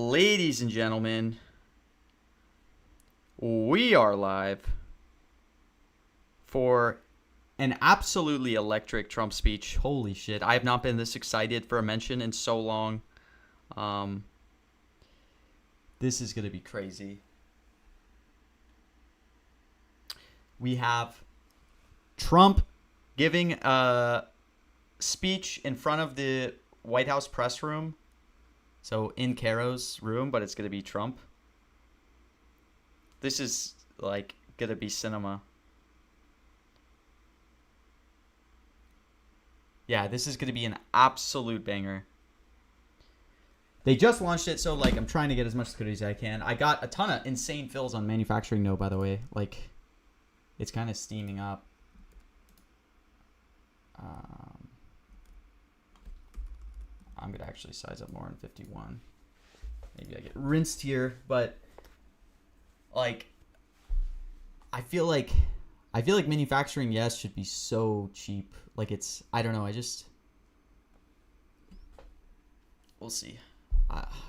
Ladies and gentlemen, we are live for an absolutely electric Trump speech. Holy shit. I have not been this excited for a mention in so long. This is going to be crazy. We have Trump giving a speech in front of the White House press room. So in Caro's room, but it's going to be Trump. This is like going to be cinema. Yeah, this is going to be an absolute banger. They just launched it, so like I'm trying to get as much security as I can. I got a ton of insane fills on manufacturing no, by the way. Like, it's kind of steaming up. I'm going to actually size up more in 51. Maybe I get rinsed here, but like I feel like manufacturing, yes, should be so cheap. Like it's, I don't know, we'll see.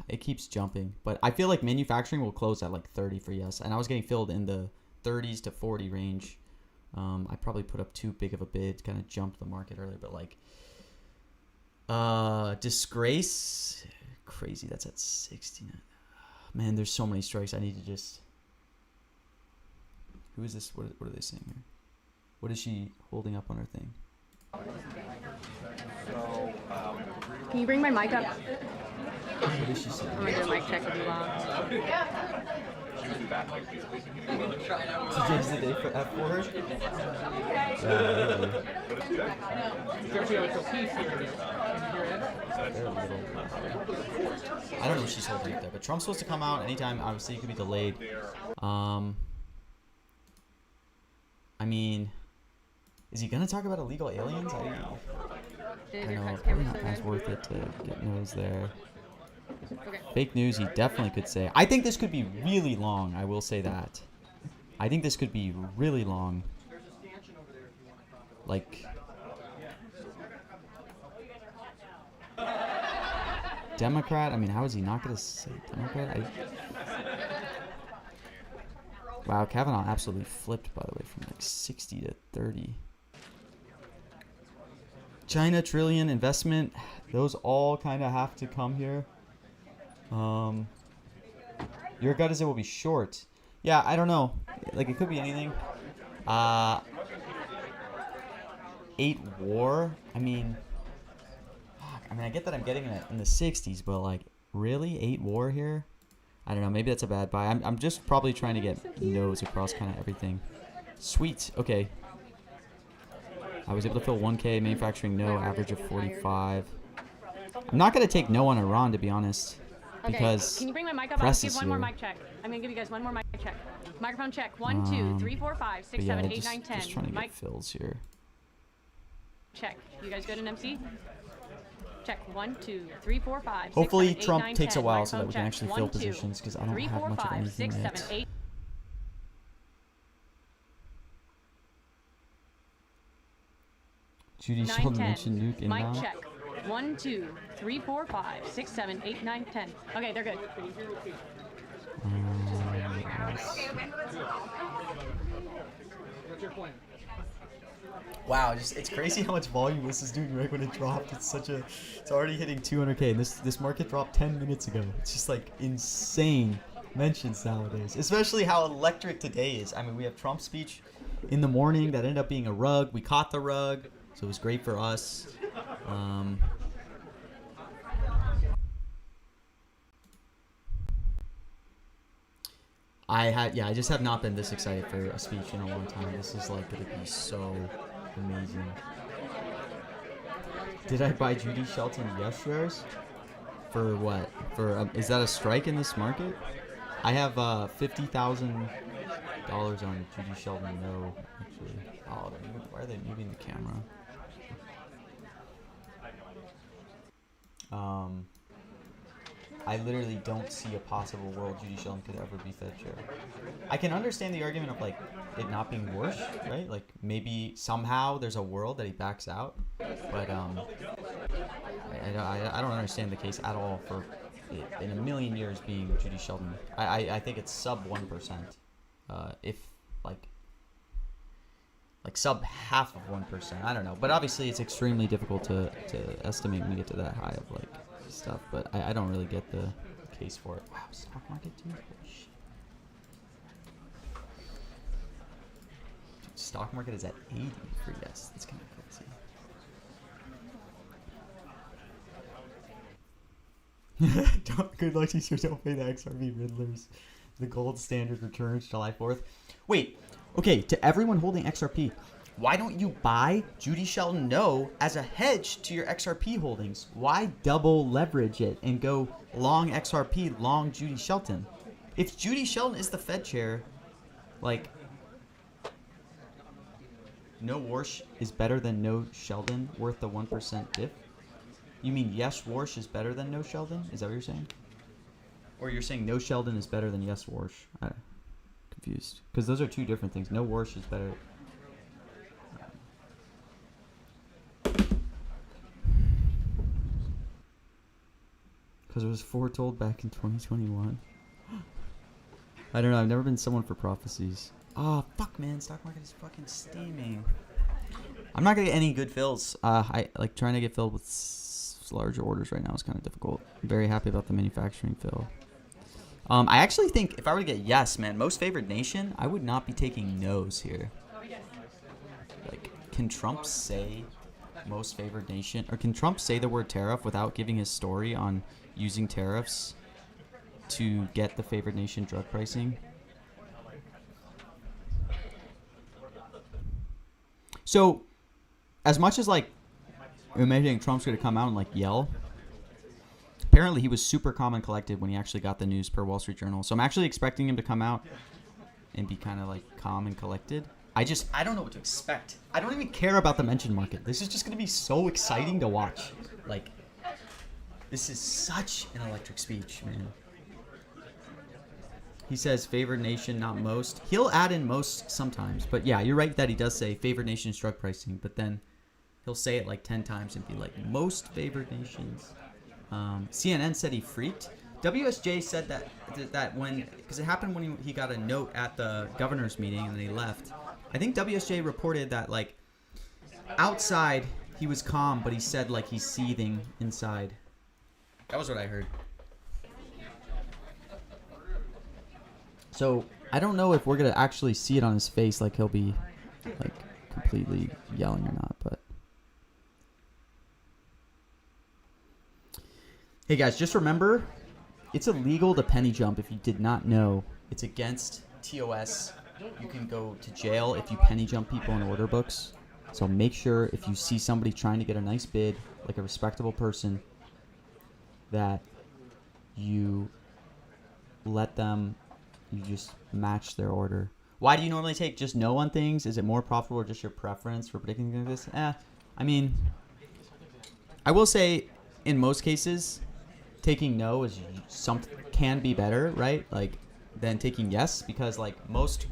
It keeps jumping, but I feel like manufacturing will close at like 30 for yes, and I was getting filled in the 30s to 40 range. I probably put up too big of a bid, kind of jumped the market earlier, but like disgrace, crazy, that's at 69. Man, there's so many strikes. I need to just, who is this? What are they saying here? What is she holding up on her thing? Can you bring my mic up? What is she saying? I'm gonna do a mic check with you long. Today's the day for F for her? I don't know what she's holding up there, but Trump's supposed to come out anytime. Obviously, it could be delayed. I mean, is he gonna talk about illegal aliens? I know, probably not as worth it to get nose there. Okay. Fake news, he definitely could say. I think this could be really long. I will say that. I think this could be really long. Like, Democrat? I mean, how is he not going to say Democrat? Wow, Kavanaugh absolutely flipped, by the way, from like 60 to 30. China trillion investment. Those all kind of have to come here. Your gut is it will be short. Yeah, I don't know. Like, it could be anything. 8 war. I mean, I get that I'm getting it in the 60s, but like, really, 8 war here? I don't know. Maybe that's a bad buy. I'm just probably trying to get no's across kind of everything. Sweet. Okay. I was able to fill 1K manufacturing no, average of 45. I'm not gonna take no on Iran, to be honest. Okay. Because can you bring my mic up? I'll give one more mic check. I'm gonna give you guys one more mic check. Microphone check. 1, 2, 3, 4, 5, 6, 7, 8, 9, 10. Just trying to mic get fills here. check. You guys good in MC? Check. 1, 2, 3, 4, 5, 6, Hopefully 7, 8, Trump 9, takes 10. a while so that Microphone we can check. actually 1, fill 2, positions, because I don't 3, have 4, much of 5, anything 6, 7, yet. 8. Judy 9, Sheldon 10. mentioned nuke inbound. Mic check. 1, 2, 3, 4, 5, 6, 7, 8, 9, 10. Okay, they're good. Wow, it's crazy how much volume this is doing right when it dropped. It's already hitting 200K, and this market dropped 10 minutes ago. It's just like insane mentions nowadays, especially how electric today is. I mean, we have Trump's speech in the morning that ended up being a rug. We caught the rug, so it was great for us. I just have not been this excited for a speech in a long time. This is like gonna be so amazing. Did I buy Judy Shelton yes shares? For what? Is that a strike in this market? I have $50,000 on Judy Shelton no, actually. Oh, why are they moving the camera? I literally don't see a possible world Judy Shelton could ever be Fed chair. I can understand the argument of like it not being worse, right? Like maybe somehow there's a world that he backs out, but I don't understand the case at all for in a million years being Judy Shelton. I think it's sub 1%. If like sub half of 1%. I don't know. But obviously it's extremely difficult to estimate when you get to that high of like stuff. But I don't really get the case for it. Wow, stock market, dude. Holy shit. Dude, stock market is at 80 for yes. That's kind of crazy. Good luck to you. Don't pay the XRP Riddlers. The gold standard returns July 4th. Wait. Okay, to everyone holding XRP, why don't you buy Judy Shelton No as a hedge to your XRP holdings? Why double leverage it and go long XRP, long Judy Shelton? If Judy Shelton is the Fed chair, like, no Warsh is better than no Sheldon worth the 1% diff? You mean yes Warsh is better than no Sheldon? Is that what you're saying? Or you're saying no Sheldon is better than yes Warsh? Confused, because those are two different things. No Warsh is better. Because it was foretold back in 2021. I don't know. I've never been someone for prophecies. Oh fuck, man! Stock market is fucking steaming. I'm not gonna get any good fills. I like trying to get filled with larger orders right now is kind of difficult. I'm very happy about the manufacturing fill. I actually think if I were to get yes, man, most favored nation, I would not be taking no's here. Like, can Trump say most favored nation? Or can Trump say the word tariff without giving his story on using tariffs to get the favored nation drug pricing? So, as much as, like, imagining Trump's going to come out and, like, yell, apparently he was super calm and collected when he actually got the news per Wall Street Journal. So I'm actually expecting him to come out and be kind of like calm and collected. I don't know what to expect. I don't even care about the mention market. This is just going to be so exciting to watch. Like, this is such an electric speech, man. He says favored nation, not most. He'll add in most sometimes. But yeah, you're right that he does say favored nation drug pricing. But then he'll say it like 10 times and be like, most favored nations. CNN said he freaked. WSJ said that when, because it happened when he got a note at the governor's meeting and then he left. I think WSJ reported that like outside he was calm, but he said like he's seething inside. That was what I heard. So I don't know if we're gonna actually see it on his face, like he'll be like completely yelling or not, but. Hey guys, just remember, it's illegal to penny jump if you did not know. It's against TOS. You can go to jail if you penny jump people in order books. So make sure if you see somebody trying to get a nice bid, like a respectable person, that you let them, you just match their order. Why do you normally take just no on things? Is it more profitable or just your preference for predicting this? I mean, I will say in most cases, taking no is can be better, right? Like than taking yes, because like most,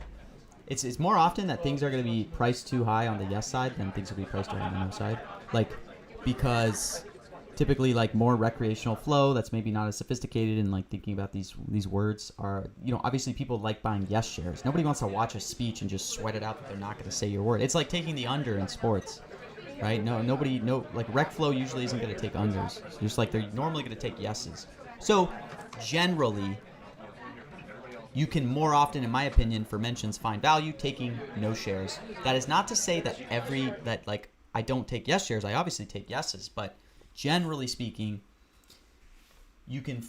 it's more often that things are going to be priced too high on the yes side than things will be priced too high on the no side. Like because typically like more recreational flow that's maybe not as sophisticated and like thinking about these words are, you know, obviously people like buying yes shares. Nobody wants to watch a speech and just sweat it out that they're not going to say your word. It's like taking the under in sports. Right? Like rec flow usually isn't going to take unders. It's just like they're normally going to take yeses. So generally, you can more often, in my opinion, for mentions find value taking no shares. That is not to say that like I don't take yes shares. I obviously take yeses, but generally speaking, you can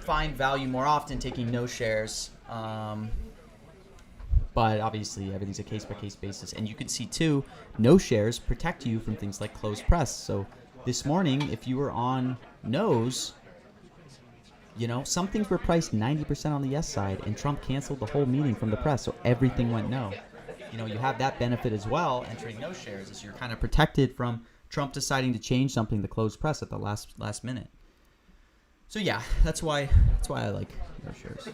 find value more often taking no shares. But obviously, everything's a case-by-case basis. And you can see, too, no shares protect you from things like closed press. So this morning, if you were on no's, you know, some things were priced 90% on the yes side, and Trump canceled the whole meeting from the press, so everything went no. You know, you have that benefit as well, entering no shares, is you're kind of protected from Trump deciding to change something to closed press at the last minute. So, yeah, that's why I like no shares.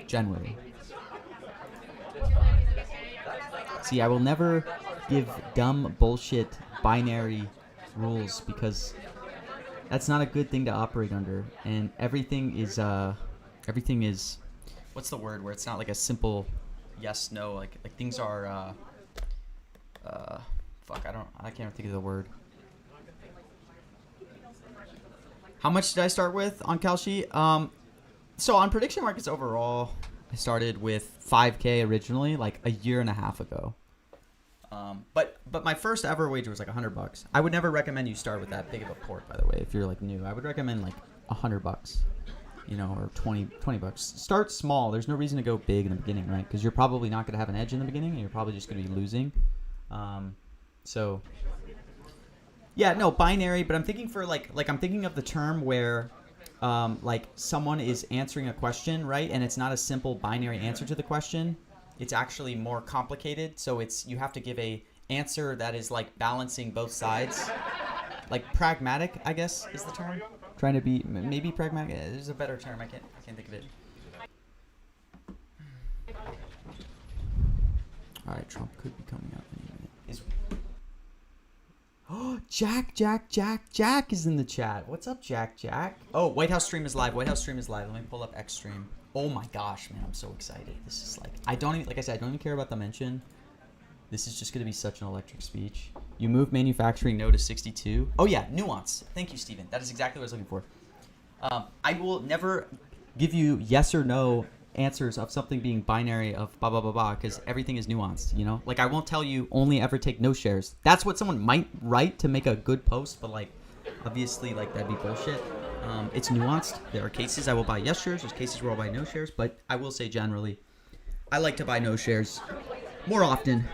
Generally. See, I will never give dumb bullshit binary rules because That's not a good thing to operate under. And everything is what's the word where it's not like a simple yes no, like things are fuck, I can't think of the word. How much did I start with on Kalshi? So on prediction markets overall, I started with 5K originally, like a year and a half ago. But my first ever wager was like $100. I would never recommend you start with that big of a port, by the way, if you're like new. I would recommend like $100, you know, or 20 bucks. Start small. There's no reason to go big in the beginning, right? Because you're probably not going to have an edge in the beginning, and you're probably just going to be losing. So yeah, no, binary. But I'm thinking for like I'm thinking of the term where like someone is answering a question, right? And it's not a simple binary answer to the question. It's actually more complicated. So you have to give a answer that is like balancing both sides. Like pragmatic, I guess, is the term. Trying to be maybe pragmatic. There's a better term. I can't think of it. All right, Trump could be coming out any minute. Oh, Jack is in the chat. What's up, Jack? Oh, White House stream is live. Let me pull up X stream. Oh my gosh, man, I'm so excited. This is like, I don't even care about the mention. This is just going to be such an electric speech. You move manufacturing no to 62. Oh yeah, nuance. Thank you, Steven. That is exactly what I was looking for. I will never give you yes or no answers of something being binary of blah, blah, blah, blah, because everything is nuanced, you know? Like, I won't tell you only ever take no shares. That's what someone might write to make a good post, but, like, obviously, like, that'd be bullshit. It's nuanced. There are cases I will buy yes shares. There's cases where I'll buy no shares, but I will say generally, I like to buy no shares more often.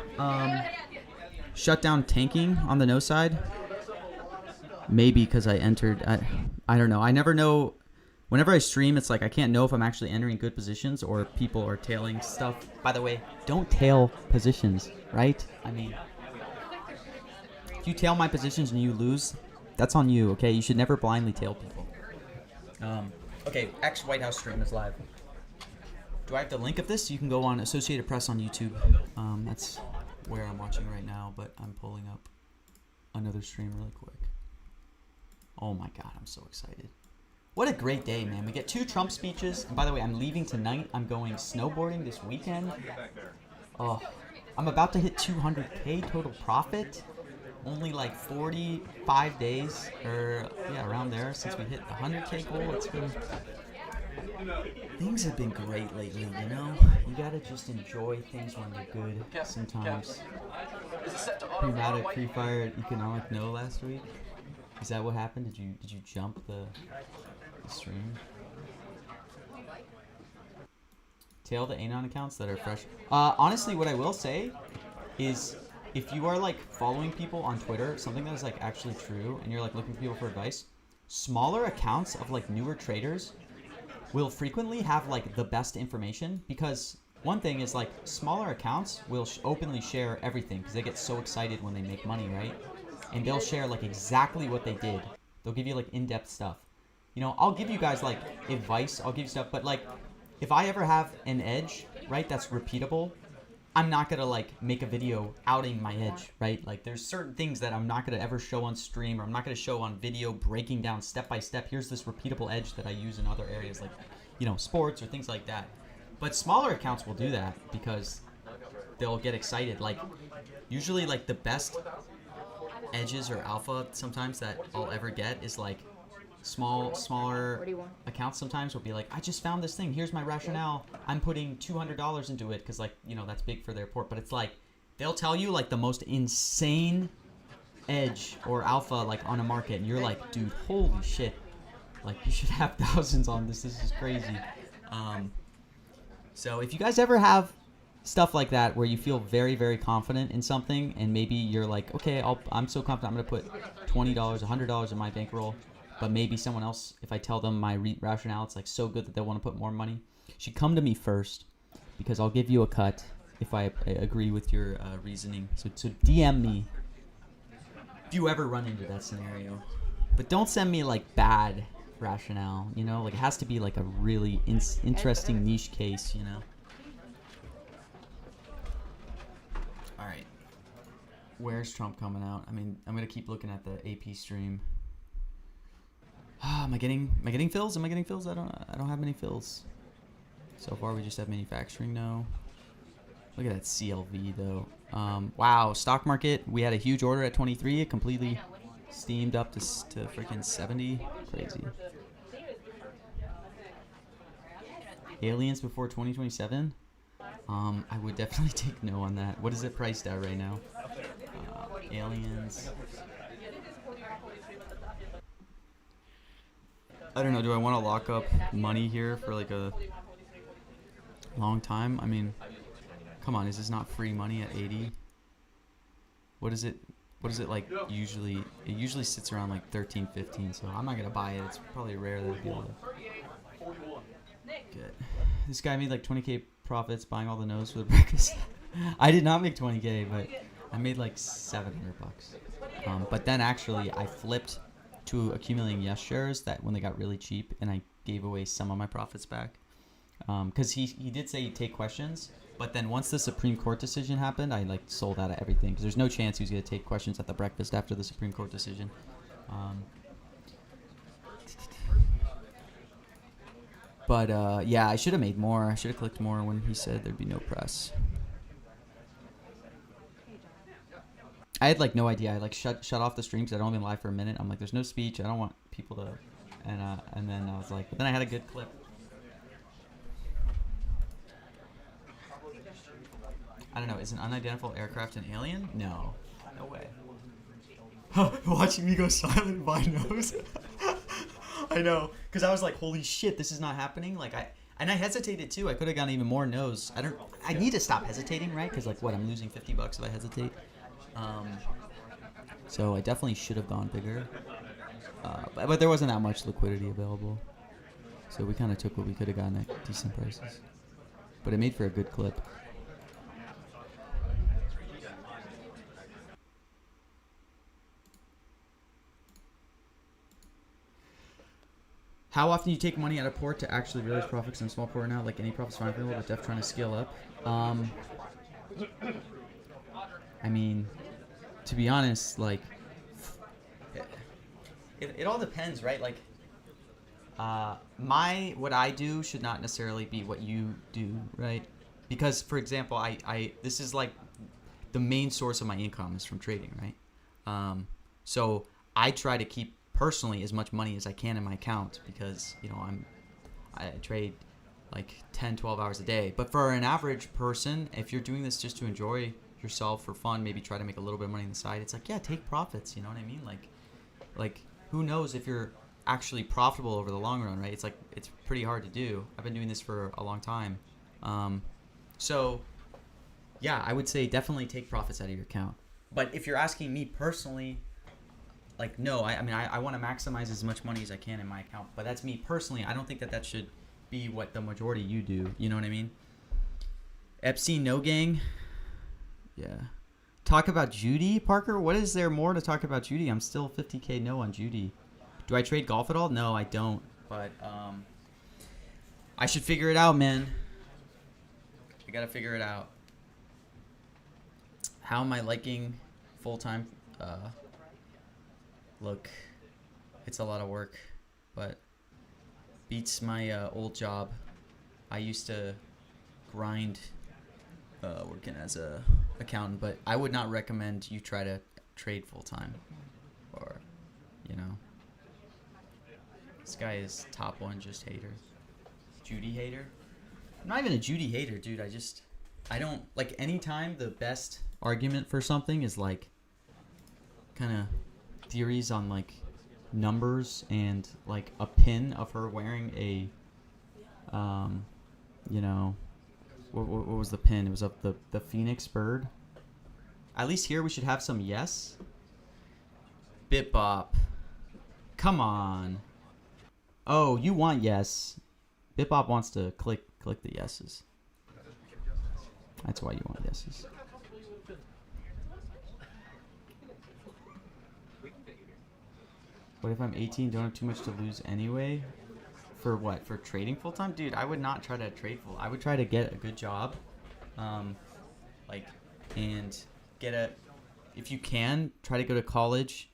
Shut down tanking on the no side. Maybe because I entered, I don't know. I never know. Whenever I stream, it's like I can't know if I'm actually entering good positions or people are tailing stuff. By the way, don't tail positions, right? I mean, if you tail my positions and you lose, that's on you, okay? You should never blindly tail people. Okay, X White House stream is live. Do I have the link of this? You can go on Associated Press on YouTube. That's where I'm watching right now, but I'm pulling up another stream really quick. Oh my God, I'm so excited. What a great day, man. We get 2 Trump speeches. And by the way, I'm leaving tonight. I'm going snowboarding this weekend. Oh, I'm about to hit 200K total profit. Only like 45 days, or yeah, around there since we hit the 100K goal. It's been, things have been great lately, you know? You gotta just enjoy things when they're good sometimes. Pretty mad at Free Fire Economic No last week. Is that what happened? Did you jump the stream? Tail the Anon accounts that are fresh. Honestly, what I will say is, if you are like following people on Twitter, something that is like actually true, and you're like looking for people for advice, smaller accounts of like newer traders will frequently have like the best information, because one thing is like smaller accounts will openly share everything because they get so excited when they make money, right? And they'll share like exactly what they did. They'll give you like in-depth stuff. You know, I'll give you guys like advice, I'll give you stuff, but like if I ever have an edge, right, that's repeatable, I'm not gonna like make a video outing my edge, right? Like there's certain things that I'm not gonna ever show on stream, or I'm not gonna show on video breaking down step by step. Here's this repeatable edge that I use in other areas like, you know, sports or things like that. But smaller accounts will do that because they'll get excited. Like usually like the best edges or alpha sometimes that I'll ever get is like smaller accounts sometimes will be like, I just found this thing, here's my rationale, I'm putting $200 into it because, like, you know, that's big for their port. But it's like they'll tell you like the most insane edge or alpha like on a market, and you're like, dude, holy shit, like you should have thousands on this is crazy. So if you guys ever have stuff like that where you feel very, very confident in something, and maybe you're like, okay, I'm so confident I'm gonna put $20, $100 in my bankroll, but maybe someone else, if I tell them my rationale, it's like so good that they want to put more money, you should come to me first, because I'll give you a cut if I agree with your reasoning. So DM me if you ever run into that scenario. But don't send me like bad rationale, you know? Like it has to be like a really interesting niche case, you know? Alright. Where's Trump coming out? I mean, I'm going to keep looking at the AP stream. Am I getting fills? Am I getting fills? I don't have many fills. So far we just have manufacturing now. Look at that CLV though. Wow, stock market. We had a huge order at 23. It completely steamed up to freaking 70. Crazy. Aliens before 2027? I would definitely take no on that. What is it priced at right now? Aliens. I don't know. Do I want to lock up money here for like a long time? I mean, come on. Is this not free money at 80? What is it? What is it like usually? It usually sits around like 13, 15. So I'm not going to buy it. It's probably rare that I'll be able to get. This guy made like 20K profits buying all the nose for the breakfast. I did not make 20K, but I made like 700 bucks. But then actually I flipped to accumulating yes shares that when they got really cheap, and I gave away some of my profits back. Because he did say he'd take questions, but then once the Supreme Court decision happened, I like sold out of everything because there's no chance he was going to take questions at the breakfast after the Supreme Court decision. But yeah, I should have made more. I should have clicked more when he said there'd be no press. I had like no idea. I like shut off the stream because I'd only been live for a minute. I'm like, there's no speech. I don't want people to, and then I was like, but then I had a good clip. I don't know. Is an unidentified aircraft an alien? No, no way. Watching me go silent in my nose. I know, because I was like, holy shit, this is not happening. Like I hesitated too. I could have gotten even more no's. I need to stop hesitating, right? Because like what, I'm losing $50 if I hesitate. So I definitely should have gone bigger. But there wasn't that much liquidity available. So we kind of took what we could have gotten at decent prices. But it made for a good clip. How often do you take money out of port to actually realize profits in small port now? Like any profits fine for people, but def trying to scale up. I mean, to be honest, like it all depends, right? Like what I do should not necessarily be what you do, right? Because for example, I this is like the main source of my income is from trading, right? So I try to keep personally as much money as I can in my account because, you know, I trade like 10-12 hours a day. But for an average person, if you're doing this just to enjoy yourself for fun, maybe try to make a little bit of money on the side, it's like, yeah, take profits, you know what I mean? Like who knows if you're actually profitable over the long run, right? It's like, it's pretty hard to do. I've been doing this for a long time. So yeah, I would say definitely take profits out of your account. But if you're asking me personally, like, no, I mean, I want to maximize as much money as I can in my account. But that's me personally. I don't think that should be what the majority you do. You know what I mean? Epstein, no gang. Yeah. Talk about Judy, Parker? What is there more to talk about Judy? I'm still 50K no on Judy. Do I trade golf at all? No, I don't. But I should figure it out, man. I got to figure it out. How am I liking full-time? Look, it's a lot of work, but beats my old job. I used to grind working as a accountant, but I would not recommend you try to trade full-time or, you know. This guy is top one just hater. Judy hater? I'm not even a Judy hater, dude. I don't, like, anytime the best argument for something is, like, kind of theories on, like, numbers and, like, a pin of her wearing a, you know, what was the pin? It was of the phoenix bird. At least here we should have some yes. Bitbop. Come on. Oh, you want yes. Bitbop wants to click the yeses. That's why you want yeses. What if I'm 18, don't have too much to lose anyway? For what? For trading full time? Dude, I would not try to trade full. I would try to get a good job. Like, and get if you can, try to go to college.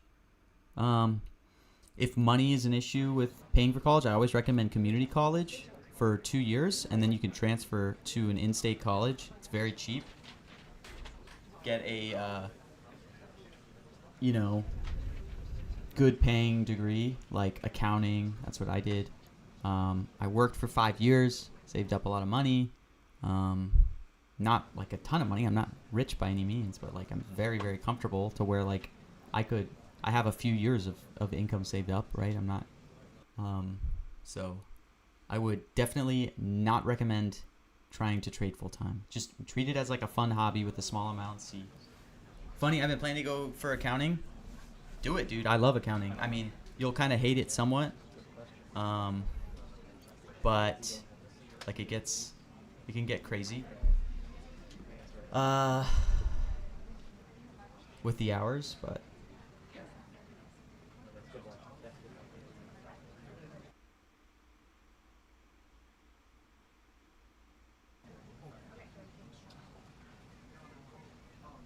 if money is an issue with paying for college, I always recommend community college for 2 years, and then you can transfer to an in-state college. It's very cheap. Get a, you know, good paying degree like accounting. That's what I did. I worked for 5 years, saved up a lot of money. Not like a ton of money. I'm not rich by any means, but like I'm very, very comfortable to where like I have a few years of income saved up, right? I'm not, so I would definitely not recommend trying to trade full time. Just treat it as like a fun hobby with a small amount. See, funny, I've been planning to go for accounting. Do it, dude. I love accounting. I mean, you'll kind of hate it somewhat, but like it can get crazy. With the hours, but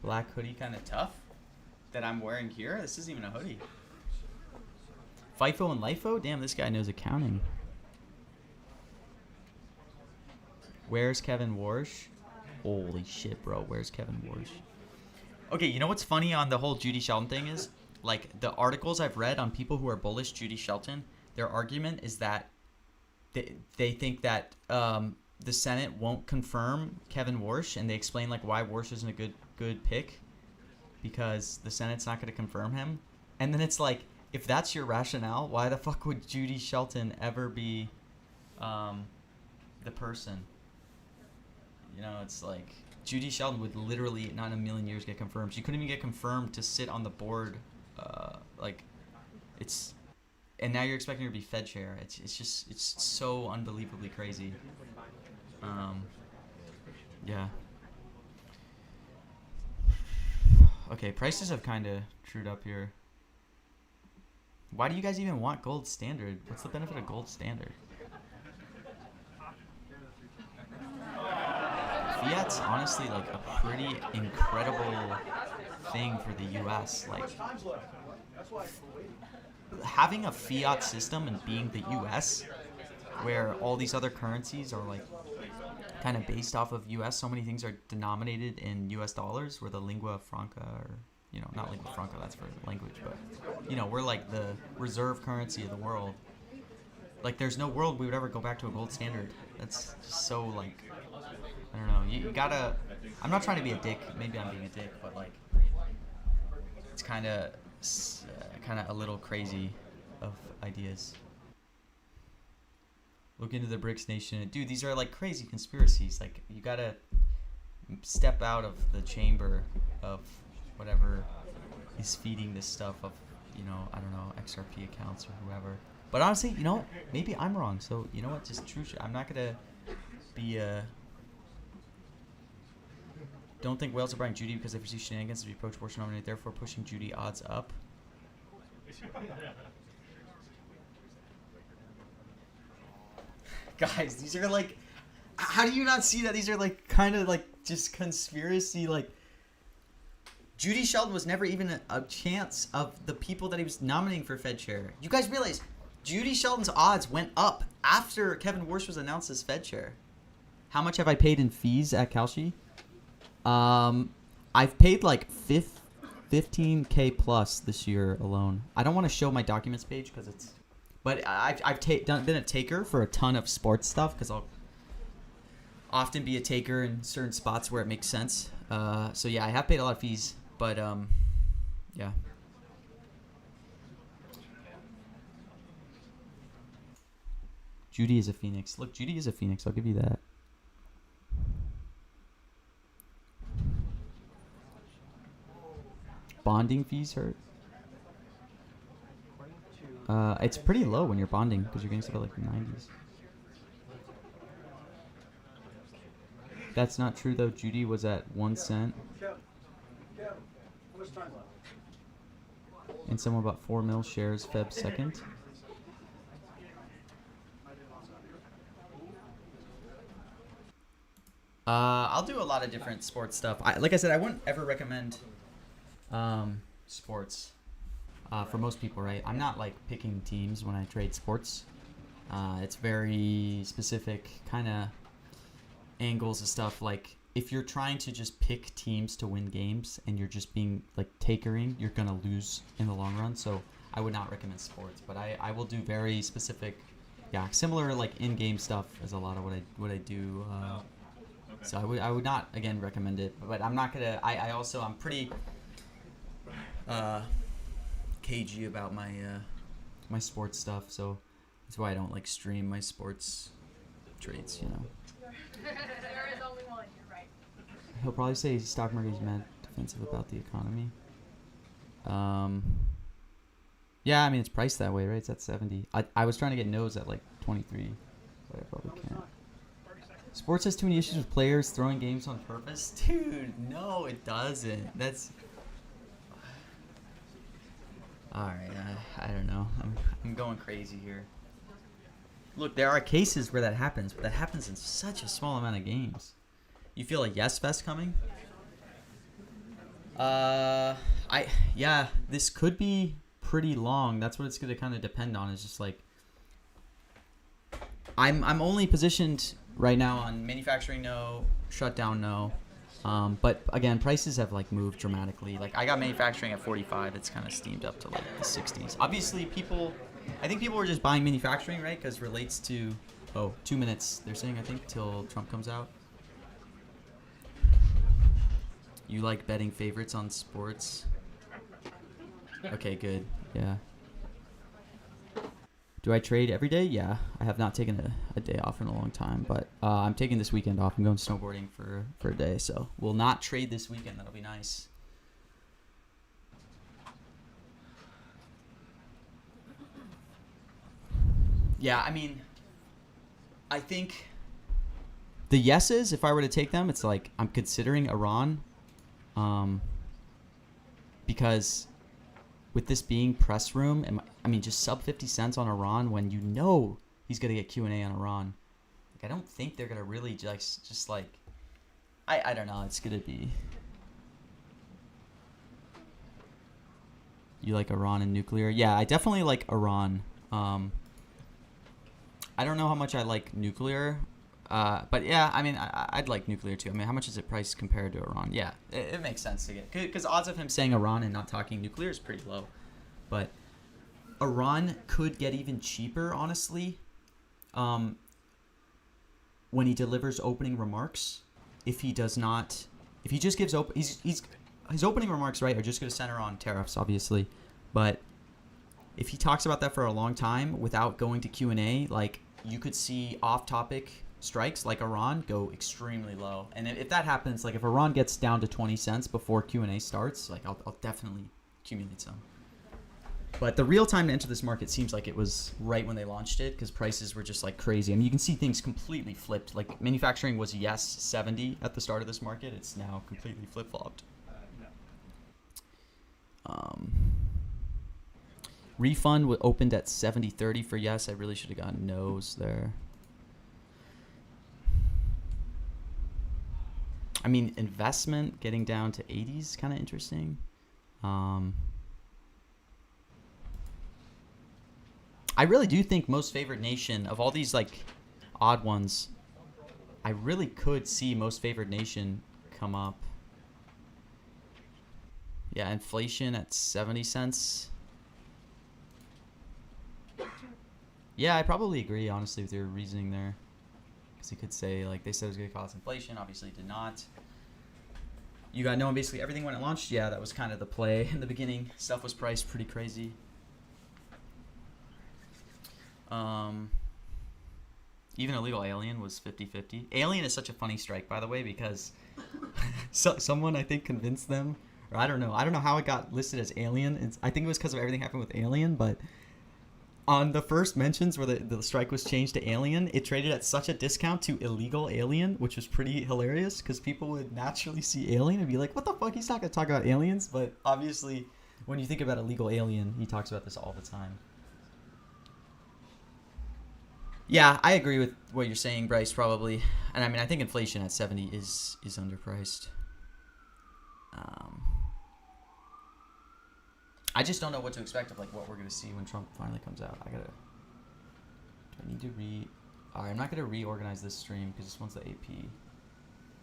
black hoodie kind of tough that I'm wearing here. This isn't even a hoodie. FIFO and LIFO? Damn, this guy knows accounting. Where's Kevin Warsh? Holy shit, bro. Where's Kevin Warsh? Okay, you know what's funny on the whole Judy Shelton thing is? Like, the articles I've read on people who are bullish Judy Shelton, their argument is that they think that the Senate won't confirm Kevin Warsh, and they explain, like, why Warsh isn't a good pick because the Senate's not going to confirm him. And then it's like, if that's your rationale, why the fuck would Judy Shelton ever be the person? You know, it's like Judy Shelton would literally not in a million years get confirmed. She couldn't even get confirmed to sit on the board. And now you're expecting her to be Fed chair. It's so unbelievably crazy. Yeah. Okay, prices have kind of trued up here. Why do you guys even want gold standard? What's the benefit of gold standard? Fiat's honestly like a pretty incredible thing for the US. Like having a fiat system and being the US where all these other currencies are like kind of based off of US, so many things are denominated in US dollars, where the lingua franca, or you know, not lingua franca, that's for language, but you know, we're like the reserve currency of the world. Like there's no world we would ever go back to a gold standard. That's just so like, I don't know. You gotta. I'm not trying to be a dick. Maybe I'm being a dick, but like, it's kind of a little crazy of ideas. Look into the BRICS nation, dude. These are like crazy conspiracies. Like you gotta step out of the chamber of whatever is feeding this stuff of, you know, I don't know, XRP accounts or whoever. But honestly, you know, maybe I'm wrong. So you know what? Just true. I'm not gonna be Don't think whales are buying Judy because they foresee shenanigans to be pro-proportional, therefore pushing Judy odds up. Guys, these are like, how do you not see that? These are like kind of like just conspiracy. Like Judy Shelton was never even a chance of the people that he was nominating for Fed chair. You guys realize Judy Shelton's odds went up after Kevin Warsh was announced as Fed chair. How much have I paid in fees at Kalshi? I've paid like 15K plus this year alone. I don't want to show my documents page because it's, but I've been a taker for a ton of sports stuff because I'll often be a taker in certain spots where it makes sense. So yeah, I have paid a lot of fees, but yeah. Judy is a phoenix. Look, Judy is a phoenix. I'll give you that. Bonding fees hurt. It's pretty low when you're bonding because you're getting stuff at like the 90s. That's not true though. Judy was at 1 cent. And someone bought 4 mil shares Feb 2nd. I'll do a lot of different sports stuff. Like I said, I wouldn't ever recommend sports. for most people, right? I'm not like picking teams when I trade sports. It's very specific kind of angles and stuff. Like if you're trying to just pick teams to win games and you're just being like takering, you're gonna lose in the long run. So I would not recommend sports, but I will do very specific, yeah, similar like in-game stuff as a lot of what I do. So I would not again recommend it, but I'm not gonna. I'm pretty cagey about my my sports stuff, so that's why I don't like stream my sports trades. You know. There is only one. You're right. He'll probably say stock market is mad defensive about the economy. Yeah, I mean it's priced that way, right? It's at 70. I was trying to get no's at like 23, but I probably can't. Sports has too many issues with players throwing games on purpose. Dude, no, it doesn't. That's all right. I don't know. I'm going crazy here. Look, there are cases where that happens, but that happens in such a small amount of games. You feel a yes fest coming? Yeah, this could be pretty long. That's what it's going to kind of depend on. It's just like I'm only positioned right now on manufacturing no, shutdown no. But again, prices have like moved dramatically. Like I got manufacturing at 45. It's kind of steamed up to like the 60s. Obviously, I think people were just buying manufacturing, right? Because relates to 2 minutes. They're saying I think till Trump comes out. You like betting favorites on sports? Okay, good. Yeah. Do I trade every day? Yeah. I have not taken a day off in a long time, but I'm taking this weekend off. I'm going snowboarding for a day, so we'll not trade this weekend. That'll be nice. Yeah, I mean, I think the yeses, if I were to take them, it's like I'm considering Iran, because with this being press room, I mean, just sub 50 cents on Iran when you know he's going to get Q&A on Iran. Like, I don't think they're going to really just like, I don't know. It's going to be. You like Iran and nuclear? Yeah, I definitely like Iran. I don't know how much I like nuclear. But yeah, I mean, I'd like nuclear too. I mean, how much is it priced compared to Iran? Yeah, it makes sense to get, because odds of him saying Iran and not talking nuclear is pretty low. But Iran could get even cheaper, honestly, when he delivers opening remarks. If he does not, if he just gives his opening remarks, right, are just going to center on tariffs, obviously. But if he talks about that for a long time without going to Q&A, like, you could see off-topic strikes like Iran go extremely low. And if that happens, like if Iran gets down to 20 cents before Q&A starts, like I'll definitely accumulate some. But the real time to enter this market seems like it was right when they launched it, because prices were just like crazy. I mean, you can see things completely flipped. Like manufacturing was yes 70 at the start of this market. It's now completely flip-flopped. Refund opened at 70.30 for yes. I really should have gotten no's there. I mean, investment getting down to 80s kind of interesting. I really do think most favored nation of all these like odd ones, I really could see most favored nation come up. Yeah, inflation at 70 cents. Yeah, I probably agree, honestly, with your reasoning there. Because you could say, like, they said it was going to cause inflation. Obviously, it did not. You got knowing basically everything when it launched. Yeah, that was kind of the play in the beginning. Stuff was priced pretty crazy. Even Illegal Alien was 50-50. Alien is such a funny strike, by the way, because someone, I think, convinced them. Or I don't know how it got listed as Alien. I think it was because of everything happened with Alien, but on the first mentions where the strike was changed to Alien, it traded at such a discount to Illegal Alien, which was pretty hilarious because people would naturally see Alien and be like, what the fuck? He's not going to talk about aliens. But obviously, when you think about Illegal Alien, he talks about this all the time. Yeah, I agree with what you're saying, Bryce, probably. And I mean, I think inflation at 70 is underpriced. I just don't know what to expect of like what we're gonna see when Trump finally comes out. Do I need to Alright, I'm not gonna reorganize this stream because this one's the AP.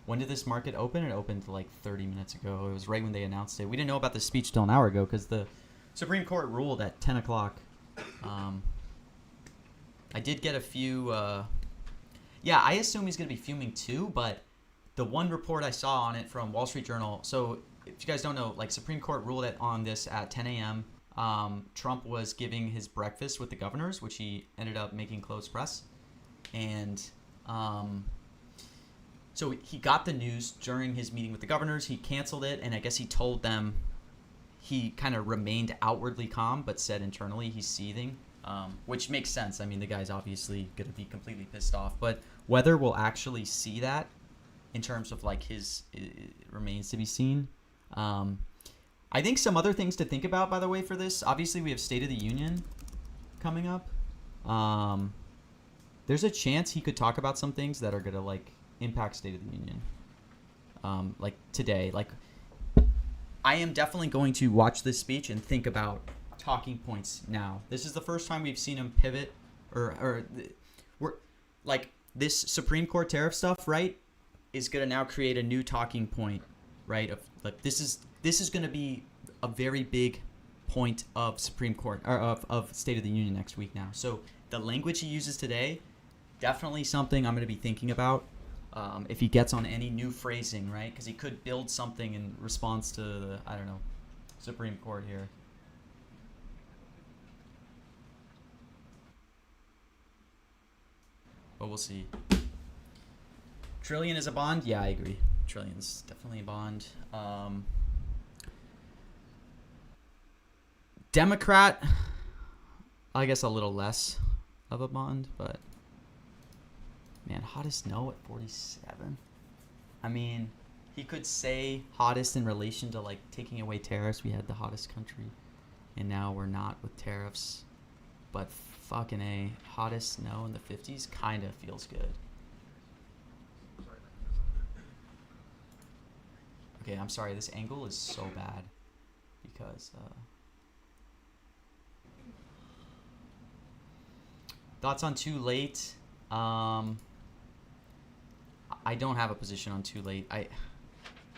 When did this market open? It opened like 30 minutes ago. It was right when they announced it. We didn't know about this speech till an hour ago because the Supreme Court ruled at 10 o'clock. I did get a few... yeah, I assume he's going to be fuming too, but the one report I saw on it from Wall Street Journal... So, if you guys don't know, like Supreme Court ruled on this at 10 a.m. Trump was giving his breakfast with the governors, which he ended up making closed press. And... so he got the news during his meeting with the governors. He canceled it, and I guess he told them he kind of remained outwardly calm, but said internally he's seething, which makes sense. I mean, the guy's obviously going to be completely pissed off. But whether we'll actually see that in terms of like it remains to be seen. I think some other things to think about, by the way, for this. Obviously, we have State of the Union coming up. There's a chance he could talk about some things that are going to like impact State of the Union. Like today, like I am definitely going to watch this speech and think about talking points now. This is the first time we've seen him pivot or we're like this Supreme Court tariff stuff, right? Is going to now create a new talking point, right? Of like this is going to be a very big point of Supreme Court or of State of the Union next week now. So the language he uses today, definitely something I'm going to be thinking about. If he gets on any new phrasing, right? Because he could build something in response to the, I don't know, Supreme Court here. But we'll see. Trillion is a bond? Yeah, I agree. Trillion's definitely a bond. Democrat, I guess a little less of a bond, but... Man, hottest no at 47. I mean, he could say hottest in relation to like taking away tariffs. We had the hottest country, and now we're not with tariffs. But fucking A, hottest no in the 50s kind of feels good. Okay, I'm sorry. This angle is so bad because thoughts on too late. I don't have a position on too late.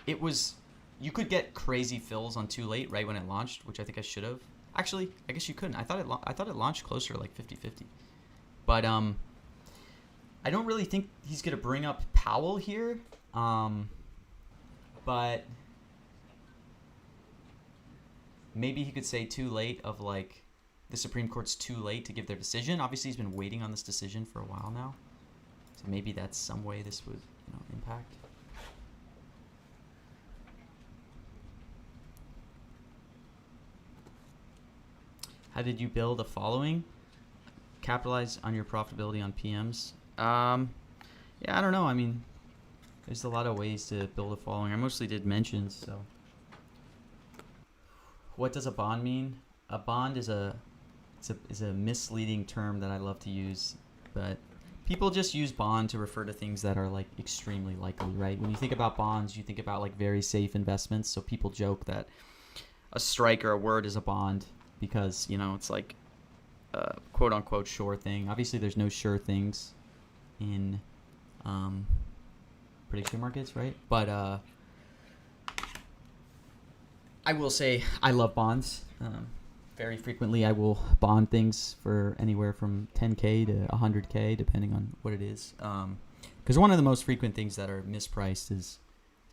You could get crazy fills on too late right when it launched, which I think I should have. Actually, I guess you couldn't. I thought it launched closer to like 50-50. But I don't really think he's going to bring up Powell here. But maybe he could say too late of like the Supreme Court's too late to give their decision. Obviously, he's been waiting on this decision for a while now. So maybe that's some way this would, impact. How did you build a following? Capitalize on your profitability on PMs? Yeah, I don't know. I mean, there's a lot of ways to build a following. I mostly did mentions, so. What does a bond mean? A bond is a misleading term that I love to use, but people just use bond to refer to things that are like extremely likely, right? When you think about bonds, you think about like very safe investments. So people joke that a strike or a word is a bond because, it's like a quote unquote sure thing. Obviously there's no sure things in prediction markets, right? But I will say I love bonds. Very frequently I will bond things for anywhere from 10K to 100K depending on what it is. Because one of the most frequent things that are mispriced is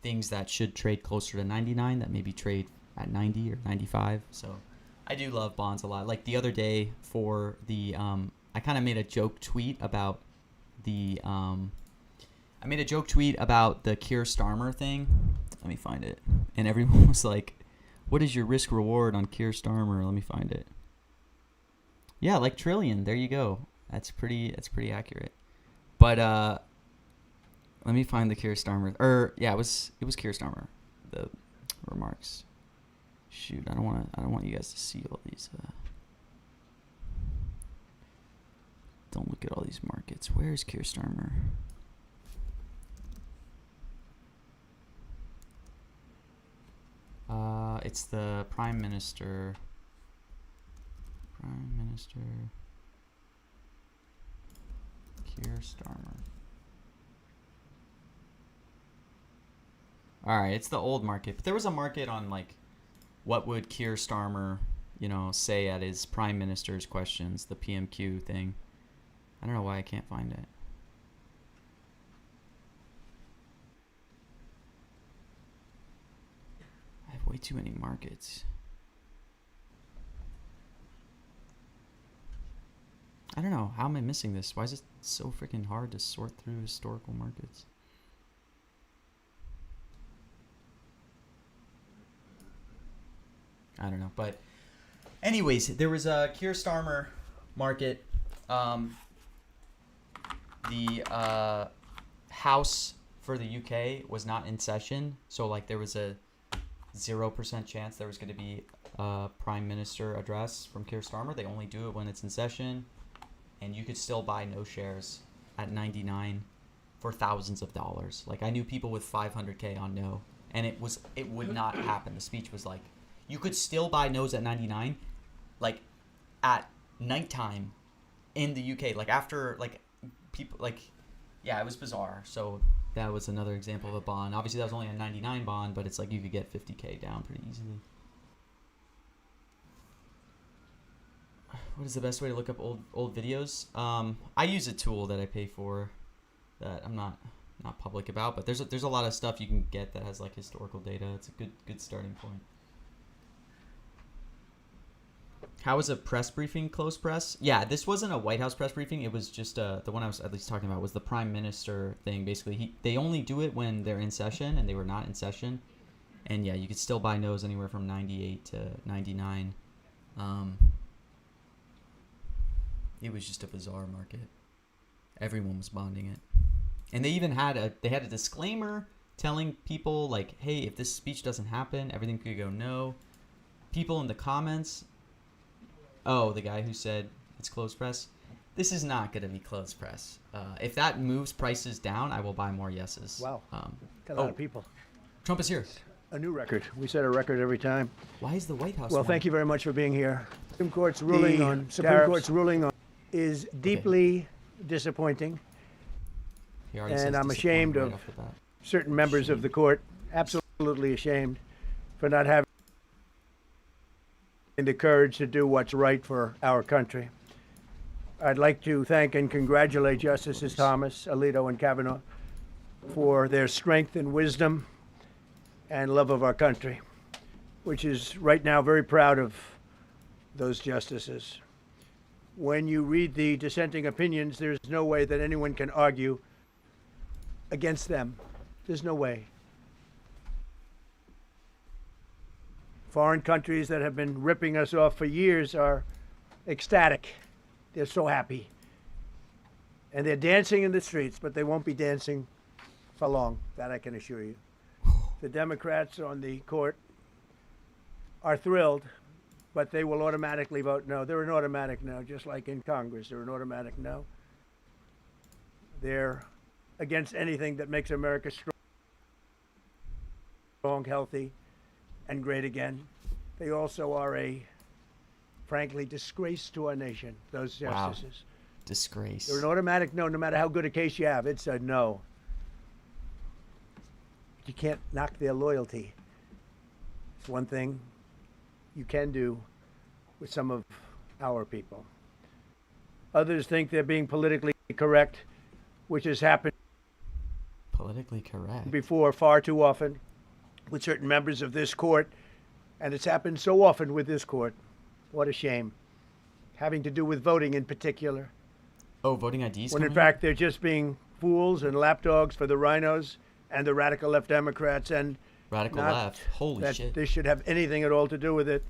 things that should trade closer to 99 that maybe trade at 90 or 95. So I do love bonds a lot. Like the other day for the I kind of made a joke tweet about the Keir Starmer thing. Let me find it. And everyone was like, what is your risk reward on Keir Starmer? Let me find it. Yeah, like Trillion. There you go. That's pretty accurate. But let me find the Keir Starmer. It was Keir Starmer. The remarks. Shoot, I don't want you guys to see all these. Don't look at all these markets. Where is Keir Starmer? It's the Prime Minister. Prime Minister Keir Starmer. All right, it's the old market. But there was a market on like what would Keir Starmer, you know, say at his prime minister's questions, the PMQ thing. I don't know why I can't find it. I have way too many markets. I don't know. How am I missing this? Why is it so freaking hard to sort through historical markets? I don't know. But anyways, there was a Keir Starmer market. The House for the UK was not in session. So, like, there was a 0% chance there was going to be a Prime Minister address from Keir Starmer. They only do it when it's in session. And you could still buy no shares at 99 for thousands of dollars. Like, I knew people with 500K on no, and it would not happen. The speech was like, you could still buy no's at 99, like at nighttime in the UK, like after like people like, yeah, it was bizarre. So that was another example of a bond. Obviously, that was only a 99 bond, but it's like you could get 50K down pretty easily. What is the best way to look up old videos? I use a tool that I pay for that I'm not public about, but there's a lot of stuff you can get that has like historical data. It's a good starting point. How was a press briefing closed press? Yeah, this wasn't a White House press briefing. It was just the one I was at least talking about was the Prime Minister thing. Basically, they only do it when they're in session, and they were not in session. And yeah, you could still buy no's anywhere from 98 to 99. It was just a bizarre market. Everyone was bonding it. And they even had a disclaimer telling people like, hey, if this speech doesn't happen, everything could go no. People in the comments, the guy who said it's closed press, this is not going to be closed press. If that moves prices down, I will buy more yeses. Wow. A lot of people. Trump is here. A new record. We set a record every time. Why is the White House? Well, thank you very much for being here. Supreme Court's ruling on is deeply disappointing, and I'm ashamed of certain members of the court, absolutely ashamed, for not having the courage to do what's right for our country. I'd like to thank and congratulate Justices Thomas, Alito, and Kavanaugh for their strength and wisdom and love of our country, which is right now very proud of those justices. When you read the dissenting opinions, there's no way that anyone can argue against them. There's no way. Foreign countries that have been ripping us off for years are ecstatic. They're so happy. And they're dancing in the streets, but they won't be dancing for long, that I can assure you. The Democrats on the court are thrilled, but they will automatically vote no. They're an automatic no, just like in Congress. They're an automatic no. They're against anything that makes America strong, healthy, and great again. They also are a, frankly, disgrace to our nation, those justices. Wow. Disgrace. They're an automatic no, no matter how good a case you have. It's a no. You can't knock their loyalty. It's one thing you can do with some of our people. Others think they're being politically correct, which has happened politically correct before far too often with certain members of this court, and it's happened so often with this court. What a shame. Having to do with voting in particular. Oh, voting IDs? When in fact they're just being fools and lapdogs for the rhinos and the radical left Democrats, and radical left. Holy that shit. This should have anything at all to do with it.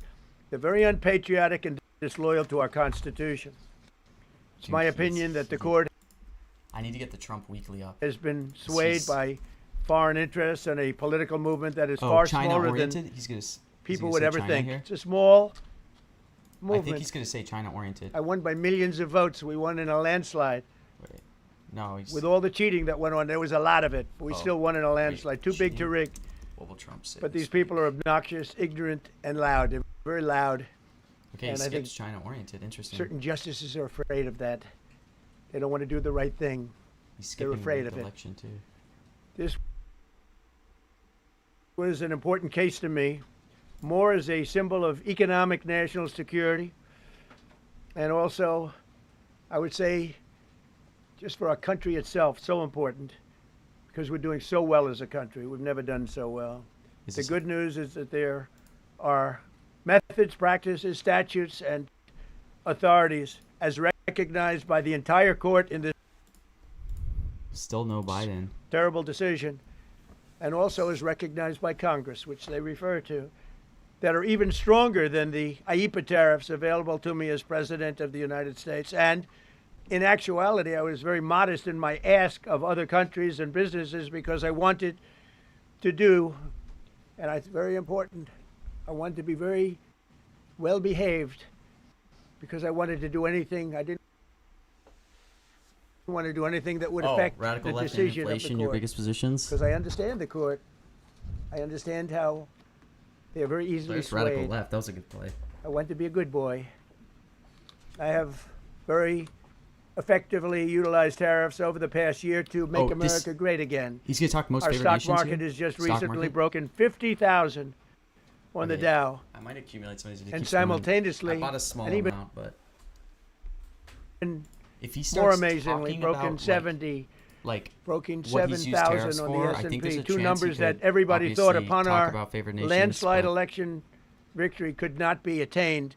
They're very unpatriotic and disloyal to our Constitution. It's my opinion that the court I need to get the Trump Weekly up. has been swayed by foreign interests and a political movement that is far smaller than people would ever think. It's a small movement. I think he's going to say China-oriented. I won by millions of votes. We won in a landslide. Wait. No, with all the cheating that went on, there was a lot of it. But we still won in a landslide. Too big to rig. What will Trump say? But these people are obnoxious, ignorant, and loud. They're very loud. Okay, And he I think skips China oriented. Interesting. certain justices are afraid of that. They don't want to do the right thing. He's skipping afraid the of it. election too. This was an important case to me, more as a symbol of economic national security, and also, I would say, just for our country itself, so important, because we're doing so well as a country. We've never done so well. The good news is that there are methods, practices, statutes, and authorities as recognized by the entire court in this Still no Biden. terrible decision, and also as recognized by Congress, which they refer to, that are even stronger than the IEEPA tariffs available to me as President of the United States. And in actuality, I was very modest in my ask of other countries and businesses because I wanted to do, and it's very important, I wanted to be very well behaved because I wanted to do anything. I didn't want to do anything that would affect radical the left and decision inflation, of the your court. biggest positions. Because I understand the court. I understand how they are very easily There's swayed. radical left. That was a good play. I want to be a good boy. I have very effectively utilized tariffs over the past year to make America great again. He's going to talk most Our favored stock nations market here? has just Stock recently market? broken 50,000 on the Okay. Dow. I might accumulate some of these. if it And keeps going. simultaneously, I bought a small and even amount, but if he more starts amazingly, talking broken about 70, like broken what he's used tariffs 7,000 on for, the I think there's S&P. a Two chance numbers he that could everybody thought obviously upon talk our about favored nations, landslide but election victory could not be attained.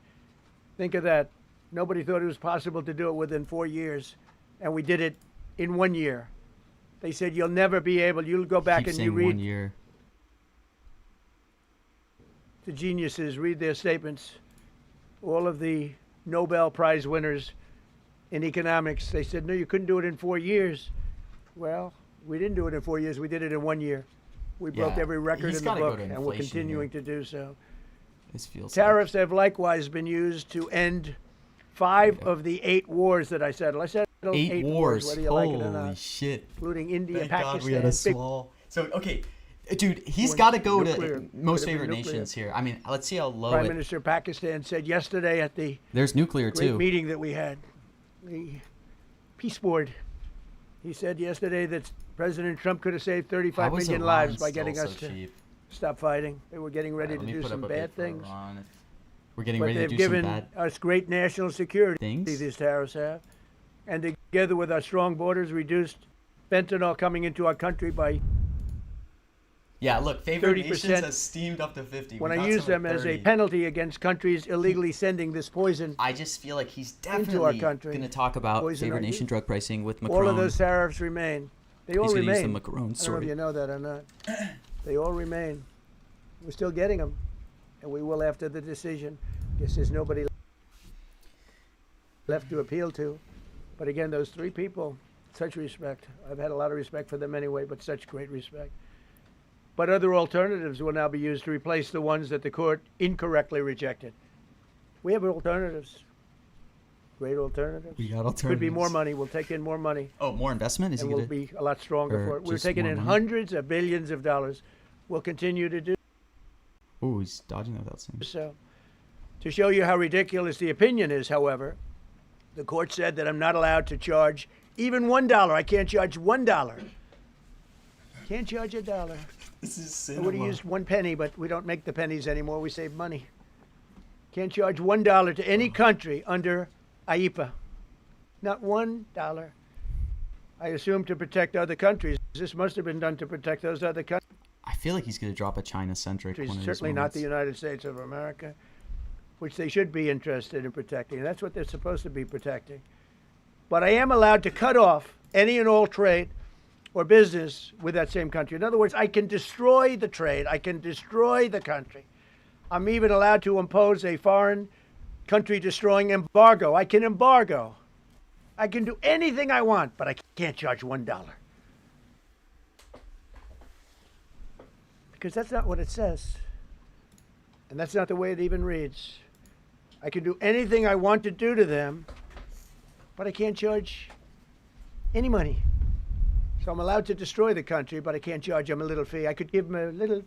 Think of that. Nobody thought it was possible to do it within 4 years, and we did it in 1 year. They said you'll never be able. You'll go back keep and you saying 1 read year. the geniuses, read their statements. All of the Nobel Prize winners in economics, they said, no, you couldn't do it in 4 years. Well, we didn't do it in 4 years. We did it in 1 year. We broke Yeah, every record he's in the gotta go book, to and we're inflation continuing here. to do so. This feels Tariffs have likewise been used to end 5 of the 8 wars that I settled. I settled like 8 wars. whether you like it or Holy not, shit! including India, Thank Pakistan. God we had a big small. So okay, dude, he's When got to go nuclear- to most could have favored been nuclear. nations here. I mean, let's see how low Prime it. Minister of Pakistan said yesterday at the There's nuclear great too. meeting that we had, the peace board. He said yesterday that President Trump could have saved 35 How is million Iran lives by still getting so us to cheap? stop fighting. They were getting ready Let to me do put some up a bid bad for things. Iran. We're getting But ready to they've do given some bad us great national security, things. these tariffs have. And together with our strong borders, reduced fentanyl coming into our country by Yeah, look, favored 30%. nations has steamed up to 50. when We I got use some at them as a 30. penalty against countries illegally sending this poison. I just feel like he's our definitely country. going to talk about Poison favored ivy. nation drug pricing with Macron. All of those tariffs remain. They all He's going to use the remain. Macron I don't know story. if you know that or not. They all remain. We're still getting them, and we will after the decision. Guess there's nobody left to appeal to. But again, those 3 people, such respect. I've had a lot of respect for them anyway, but such great respect. But other alternatives will now be used to replace the ones that the court incorrectly rejected. We have alternatives. Great alternatives. We got Could be more alternatives. money. We'll take in more money. Oh, more investment? Is he And we'll going to? be a lot stronger or for it. We're just taking more in money? hundreds of billions of dollars. We'll continue to do Oh, he's dodging that without saying. so. To show you how ridiculous the opinion is, however, the court said that I'm not allowed to charge even $1. I can't charge $1. Can't charge $1. This is I would have used 1 penny, but we don't make the pennies anymore. We save money. Can't charge $1 to any country under IEEPA. Not $1. I assume to protect other countries. This must have been done to protect those other countries. I feel like he's going to drop a China-centric one of these Certainly not the moments. United States of America, which they should be interested in protecting. That's what they're supposed to be protecting. But I am allowed to cut off any and all trade or business with that same country. In other words, I can destroy the trade. I can destroy the country. I'm even allowed to impose a foreign country destroying embargo. I can embargo. I can do anything I want, but I can't charge $1. Because that's not what it says. And that's not the way it even reads. I can do anything I want to do to them, but I can't charge any money. So I'm allowed to destroy the country, but I can't charge them a little fee. I could give them a little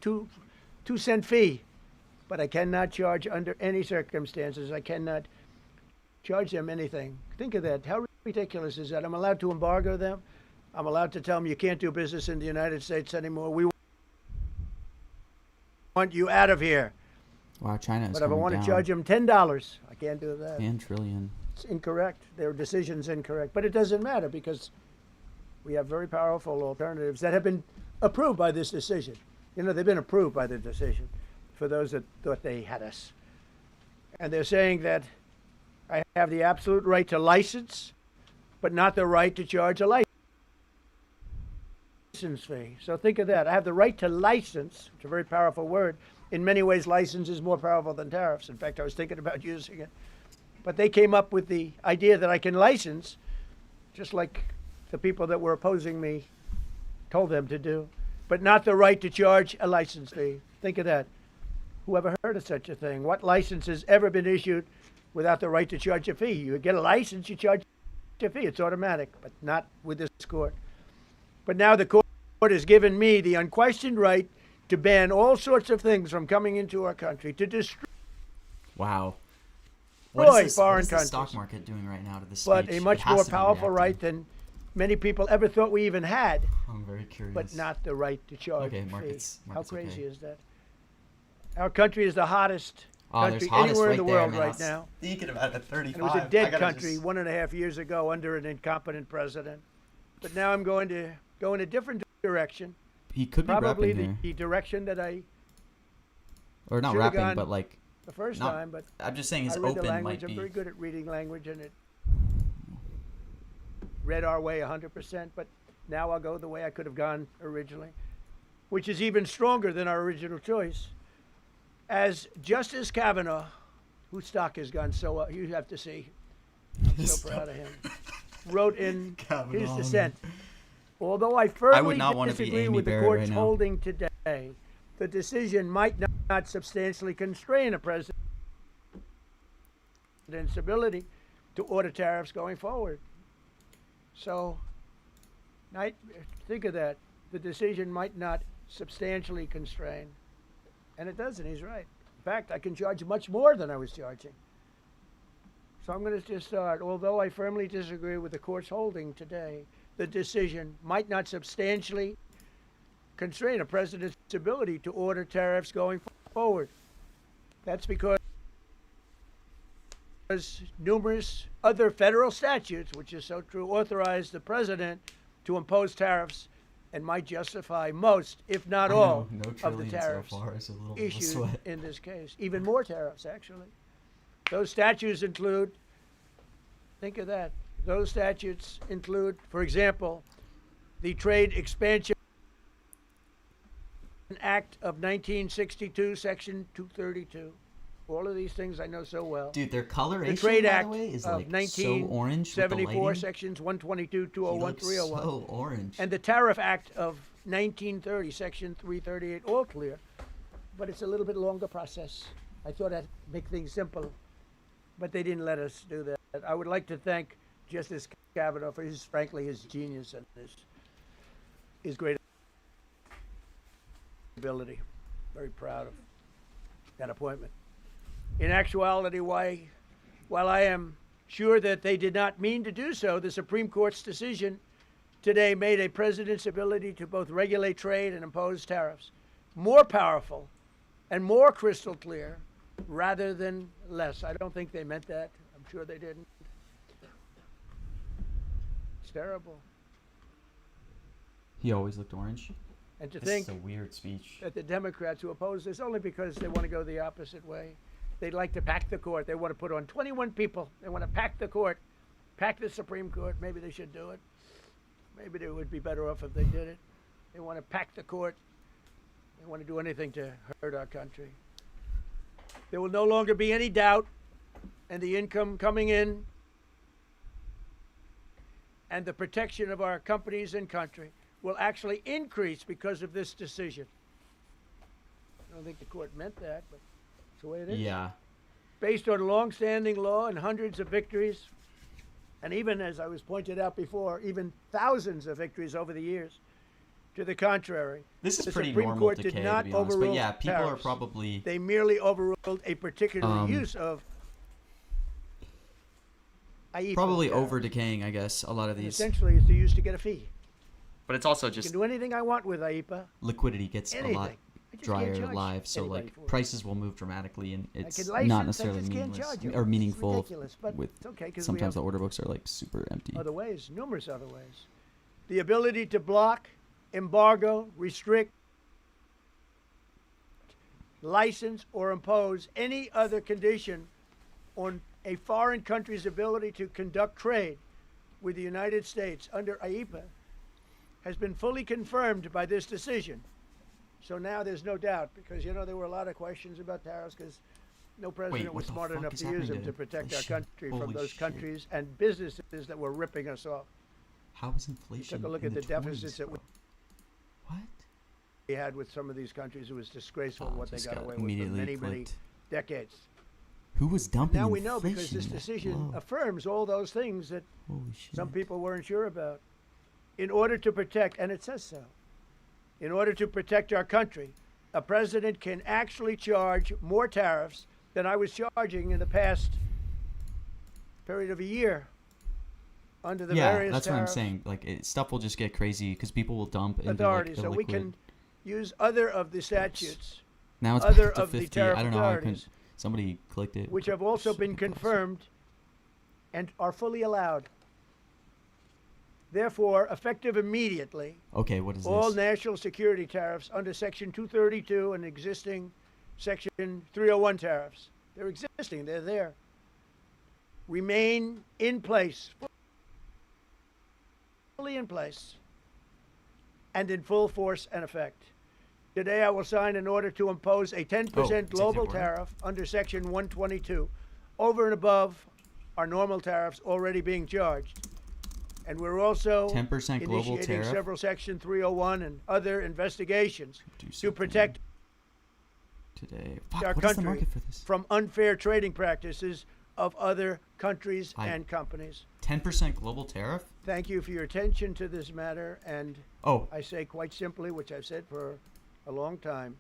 two-cent fee but I cannot charge under any circumstances. I cannot charge them anything. Think of that. How ridiculous is that? I'm allowed to embargo them. I'm allowed to tell them you can't do business in the United States anymore. We want you out of here. Wow, China is But if I want down. to charge them $10, I can't do that. 10 trillion. It's incorrect. Their decision's incorrect. But it doesn't matter because we have very powerful alternatives that have been approved by this decision. You know, they've been approved by the decision for those that thought they had us. And they're saying that I have the absolute right to license, but not the right to charge a license fee. So think of that. I have the right to license, which is a very powerful word. In many ways, license is more powerful than tariffs. In fact, I was thinking about using it. But they came up with the idea that I can license, just like the people that were opposing me told them to do, but not the right to charge a license fee. Think of that. Who ever heard of such a thing? What license has ever been issued without the right to charge a fee? You get a license, you charge a fee. It's automatic, but not with this court. But now the court has given me the unquestioned right to ban all sorts of things from coming into our country, to destroy Wow. foreign What is the countries. stock market doing right now to this But speech? a It much has more to be powerful right reacting. than many people ever thought we even had, I'm very curious. but not the right to charge Okay, a fee. markets How okay. crazy is that? Our country is the hottest Oh, there's country hottest anywhere right in the there, world man. right I now. was thinking about it at 35. And it was a I dead gotta country just- 1.5 years ago under an incompetent president. But now I'm going to go in a different direction, He could be probably rapping here. the direction that I Or not should've rapping, gone but like, the first not- time. But I'm just saying his I read open the language. might I'm be. very good at reading language, and it read our way 100%. But now I'll go the way I could have gone originally, which is even stronger than our original choice. As Justice Kavanaugh, whose stock has gone so well, you have to see. I'm so proud of him. Wrote in his Kavanaugh. dissent. Although I firmly not wanna be disagree Amy with the Barrett court's right now. holding today, the decision might not substantially constrain a president's ability to order tariffs going forward. So, think of that. The decision might not substantially constrain. And it doesn't, he's right. In fact, I can charge much more than I was charging. So I'm going to just start. Although I firmly disagree with the court's holding today, the decision might not substantially constrain a president's ability to order tariffs going forward. That's because numerous other federal statutes, which is so true, authorize the president to impose tariffs and might justify most, if not I know, all, no of the trillion tariffs so far is a little bit of a issued sweat. in this case. Even more tariffs, actually. Those statutes include, think of that, those statutes include, for example, the Trade Expansion Act of 1962, Section 232. All of these things I know so well. Dude, their coloration, The Trade by Act the way, is of like so orange with the 1974, lighting. Sections 122, He 201, looks 301. so orange. And the Tariff Act of 1930, Section 338, all clear. But it's a little bit longer process. I thought I'd make things simple, but they didn't let us do that. I would like to thank Justice Kavanaugh for frankly, his genius and his great ability. Very proud of that appointment. In actuality, while I am sure that they did not mean to do so, the Supreme Court's decision today made a president's ability to both regulate trade and impose tariffs more powerful and more crystal clear rather than less. I don't think they meant that. I'm sure they didn't. It's terrible. He always looked orange. And to This think is a weird speech. that the Democrats who oppose this only because they want to go the opposite way. They'd like to pack the court. They want to put on 21 people. They want to pack the court, pack the Supreme Court. Maybe they should do it. Maybe they would be better off if they did it. They want to pack the court. They want to do anything to hurt our country. There will no longer be any doubt, and the income coming in and the protection of our companies and country will actually increase because of this decision. I don't think the court meant that, but it's the way it is. Yeah. Based on long-standing law and hundreds of victories, and even, as I was pointed out before, even thousands of victories over the years, To the contrary, This is the pretty Supreme normal Court decay, did not to be honest. But overrule yeah, people are tariffs. probably They merely overruled a particular use of IEPA probably tariffs. over decaying, I guess, a lot of And these. essentially, it's used to get a fee. But it's also I just can do anything I want with IEPA. liquidity gets a lot Anything. I just drier can't charge live, so anybody like for it. prices will move dramatically, and I it's can not license, I necessarily just can't meaningless charge you. or It's meaningful. ridiculous, but With it's okay, 'cause we sometimes the have order books are like super empty. other ways, numerous other ways. The ability to block, embargo, restrict, license, or impose any other condition on a foreign country's ability to conduct trade with the United States under IEPA has been fully confirmed by this decision. So now there's no doubt, because there were a lot of questions about tariffs because no president what was the smart fuck enough is to use them happening to to protect our inflation? country from Holy those shit. countries and businesses that were ripping us off. How is inflation? Took a look in at the 20s, deficits that bro? What? we had with some of these countries. It was disgraceful Oh, what they just got got away with for immediately many, many clicked. decades. Who was dumping Now we know because inflation this that decision low? affirms all those things that Holy shit. some people weren't sure about. In order to protect, and it says so, in order to protect our country, a president can actually charge more tariffs than I was charging in the past period of a year under the Yeah, various that's what I'm tariff saying. Like stuff will just get crazy because people will dump into authorities. like So the we liquid. can use other of the statutes, Now it's other back to of the 50. tariff I don't know how I couldn't. authorities, Somebody clicked it. which have also Shit, been impossible. confirmed and are fully allowed. Therefore, effective immediately, Okay, what is all this? national security tariffs under Section 232 and existing Section 301 tariffs, they're existing, they're there, remain in place, fully in place, and in full force and effect. Today, I will sign an order to impose a 10% executive global order? tariff under Section 122, over and above our normal tariffs already being charged. And we're also 10% global initiating tariff? several Section 301 and other investigations Do to something protect today. Fuck, our what is the country market for this? from unfair trading practices of other countries I- and companies. 10% global tariff? Thank you for your attention to this matter, and Oh, I say quite simply, which I've said for a long time,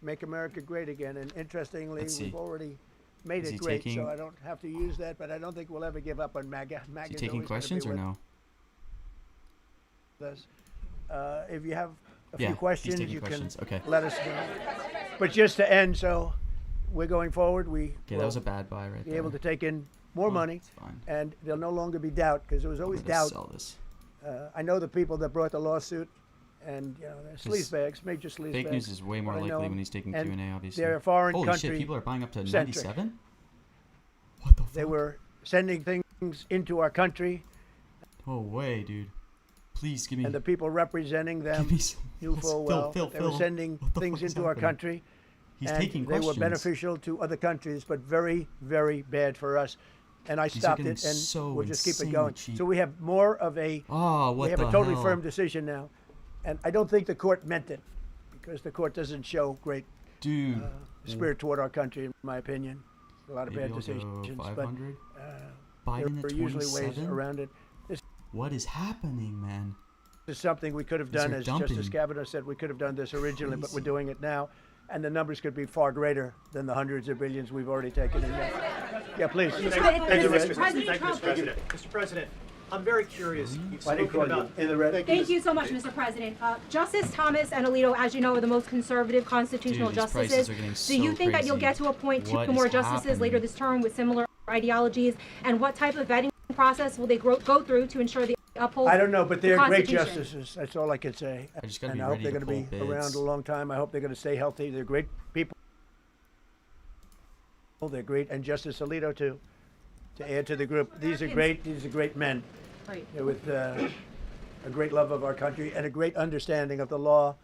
make America great again. And interestingly, Let's see. we've already made Is it he great, taking- so I don't have to use that, but I don't think we'll ever give up on MAGA. is MAGA's he taking always gonna be questions or with no? us. If you have a Yeah, few he's questions, taking you questions. can Okay. let us know. But just to end, so we're going forward. We Okay, that will was a bad buy right be there. able to take in more Oh, money, it's fine. and there'll no longer be doubt, because there was I'm always gonna doubt. sell this. I know the people that brought the lawsuit, and they're sleazebags, major sleazebags. Fake news is way more but I know likely them, when he's taking and Q&A, obviously. They're a foreign Holy country. shit, people are buying up to centric. 97? What the fuck? They were sending things into our country, No way, dude. Please give me... and the people representing them give me some... knew full well Phil, that they were sending what the things fuck is into our happening? country. He's and taking they questions. were beneficial to other countries, but very, very bad for us. And I These are stopped getting it, and so we'll just keep it insanely going. cheap. So we have more of a Oh, what we have the a totally hell? firm decision now, and I don't think the court meant it, because the court doesn't show great Dude. spirit toward our country, in my opinion. A lot of Maybe bad I'll decisions, go but 500? there Biden are at usually ways 27? around it. This What is happening, man? is something we could have These done, are as dumping. Justice Kavanaugh said, we could have done this originally, but we're Crazy. doing it now, and the numbers could be far greater than the hundreds of billions we've already taken in. Yeah, please. Thank you, President Mr. Trump. President. Mr. President, I'm very curious. You've Why didn't spoken call you about in the red? Thank you so much, Mr. President. Justice Thomas and Alito, as you know, are the most conservative constitutional Dude, these prices justices. are getting Do so you think that you'll crazy. get to appoint What two is more justices later happening? this term with similar ideologies? And what type of vetting process will they go through to ensure they uphold I don't know, but the they're great Constitution? justices. That's all I can say. I just gotta And be I hope ready they're to going to be pull around bids. a long time. I hope they're going to stay healthy. They're great people. They're great, and Justice Alito too. To add to the group, these are great. These are great men. Right. They're with a great love of our country and a great understanding of the law.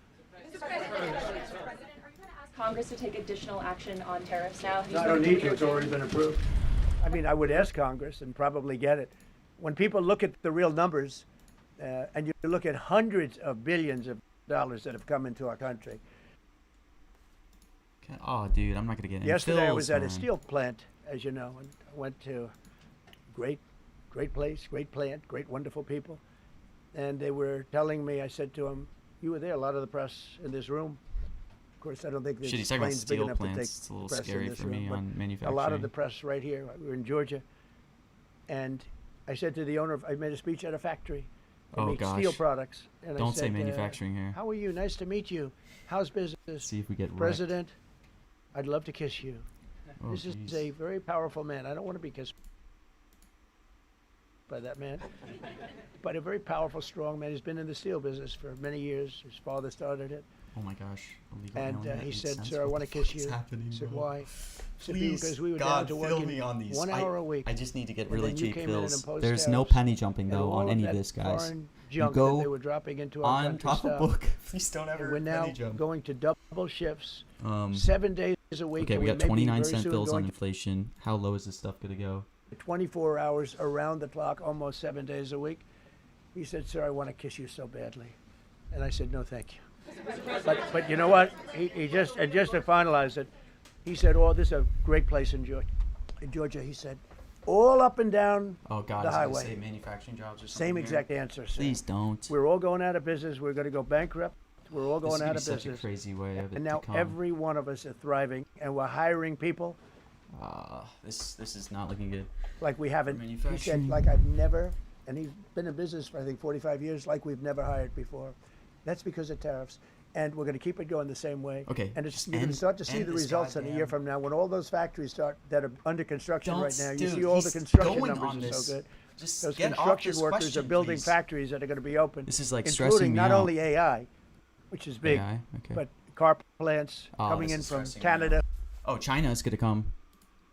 Congress to take additional action on tariffs now? No, I don't need to. It's already been approved. I mean, I would ask Congress and probably get it. When people look at the real numbers, and you look at hundreds of billions of dollars that have come into our country. Oh, dude, I'm not gonna get any Yesterday I fills, was at a man. steel plant, as you know, and I went to great place, great plant, great wonderful people. And they were telling me, I said to them, You were there. A lot of the press in this room. Of course, I don't think this Shit, he's talking about plane's big steel enough to plants. take It's a little press in scary this for me room, but on a manufacturing. lot of the press right here. We were in Georgia, and I said to the owner, I made a speech at a factory. They Oh, make gosh. steel products. And I Don't say said, manufacturing here. How are you? Nice to meet you. How's business? See if we get wrecked. President, I'd love to kiss you. Oh, This is jeez. a very powerful man. I don't want to be kissed by that man, but a very powerful, strong man. He's been in the steel business for many years. His father started it. Oh my gosh. Illegal And alien, that he makes said, sense. sir, I What want to the kiss fuck is you. happening, I said, bro? why? I said, Please, because we were God, down to fill work me on these. 1 hour a week. I just need to get And really then you cheap came in and pills. imposed There's no tariffs penny jumping and though all on of any of that this, guys. foreign You junk that go they were dropping into our on country top of stuff. book. Please don't ever And we're now penny jump. going to double shifts, Um, 7 days a week. okay, and we got may be 29 very cent soon bills on going inflation. How low is this stuff gonna go? to 24 hours around the clock, almost 7 days a week. He said, sir, I want to kiss you so badly. And I said, no, thank you. But you know what? He just to finalize it, he said, "Oh, this is a great place in Georgia." In Georgia, he said, all up and down Oh God, the I was gonna highway. say manufacturing jobs or something. Same here. exact answer, sir. Please don't. We're all going out of business. We're going to go bankrupt. We're all This going would out be of such a business. crazy way of it And to now come. every one of us are thriving, and we're hiring people This is not looking good. like we haven't. He said, Manufacturing. like I've never, and he's been in business for I think 45 years, like we've never hired before. That's because of tariffs. And we're going to keep it going the same way. Okay, And it's, just you're going to end- start to see end the this results in a year goddamn- from now when all those factories start that are under construction Don't, right now. You dude, see all the he's construction going on numbers are this. so good. Just Those get off construction this workers question, are building please. factories that are going to be open. This is like including stressing me not out. only AI, which is big, AI? Okay. but car plants Oh, coming this in is from stressing me Canada, Oh, China is gonna come.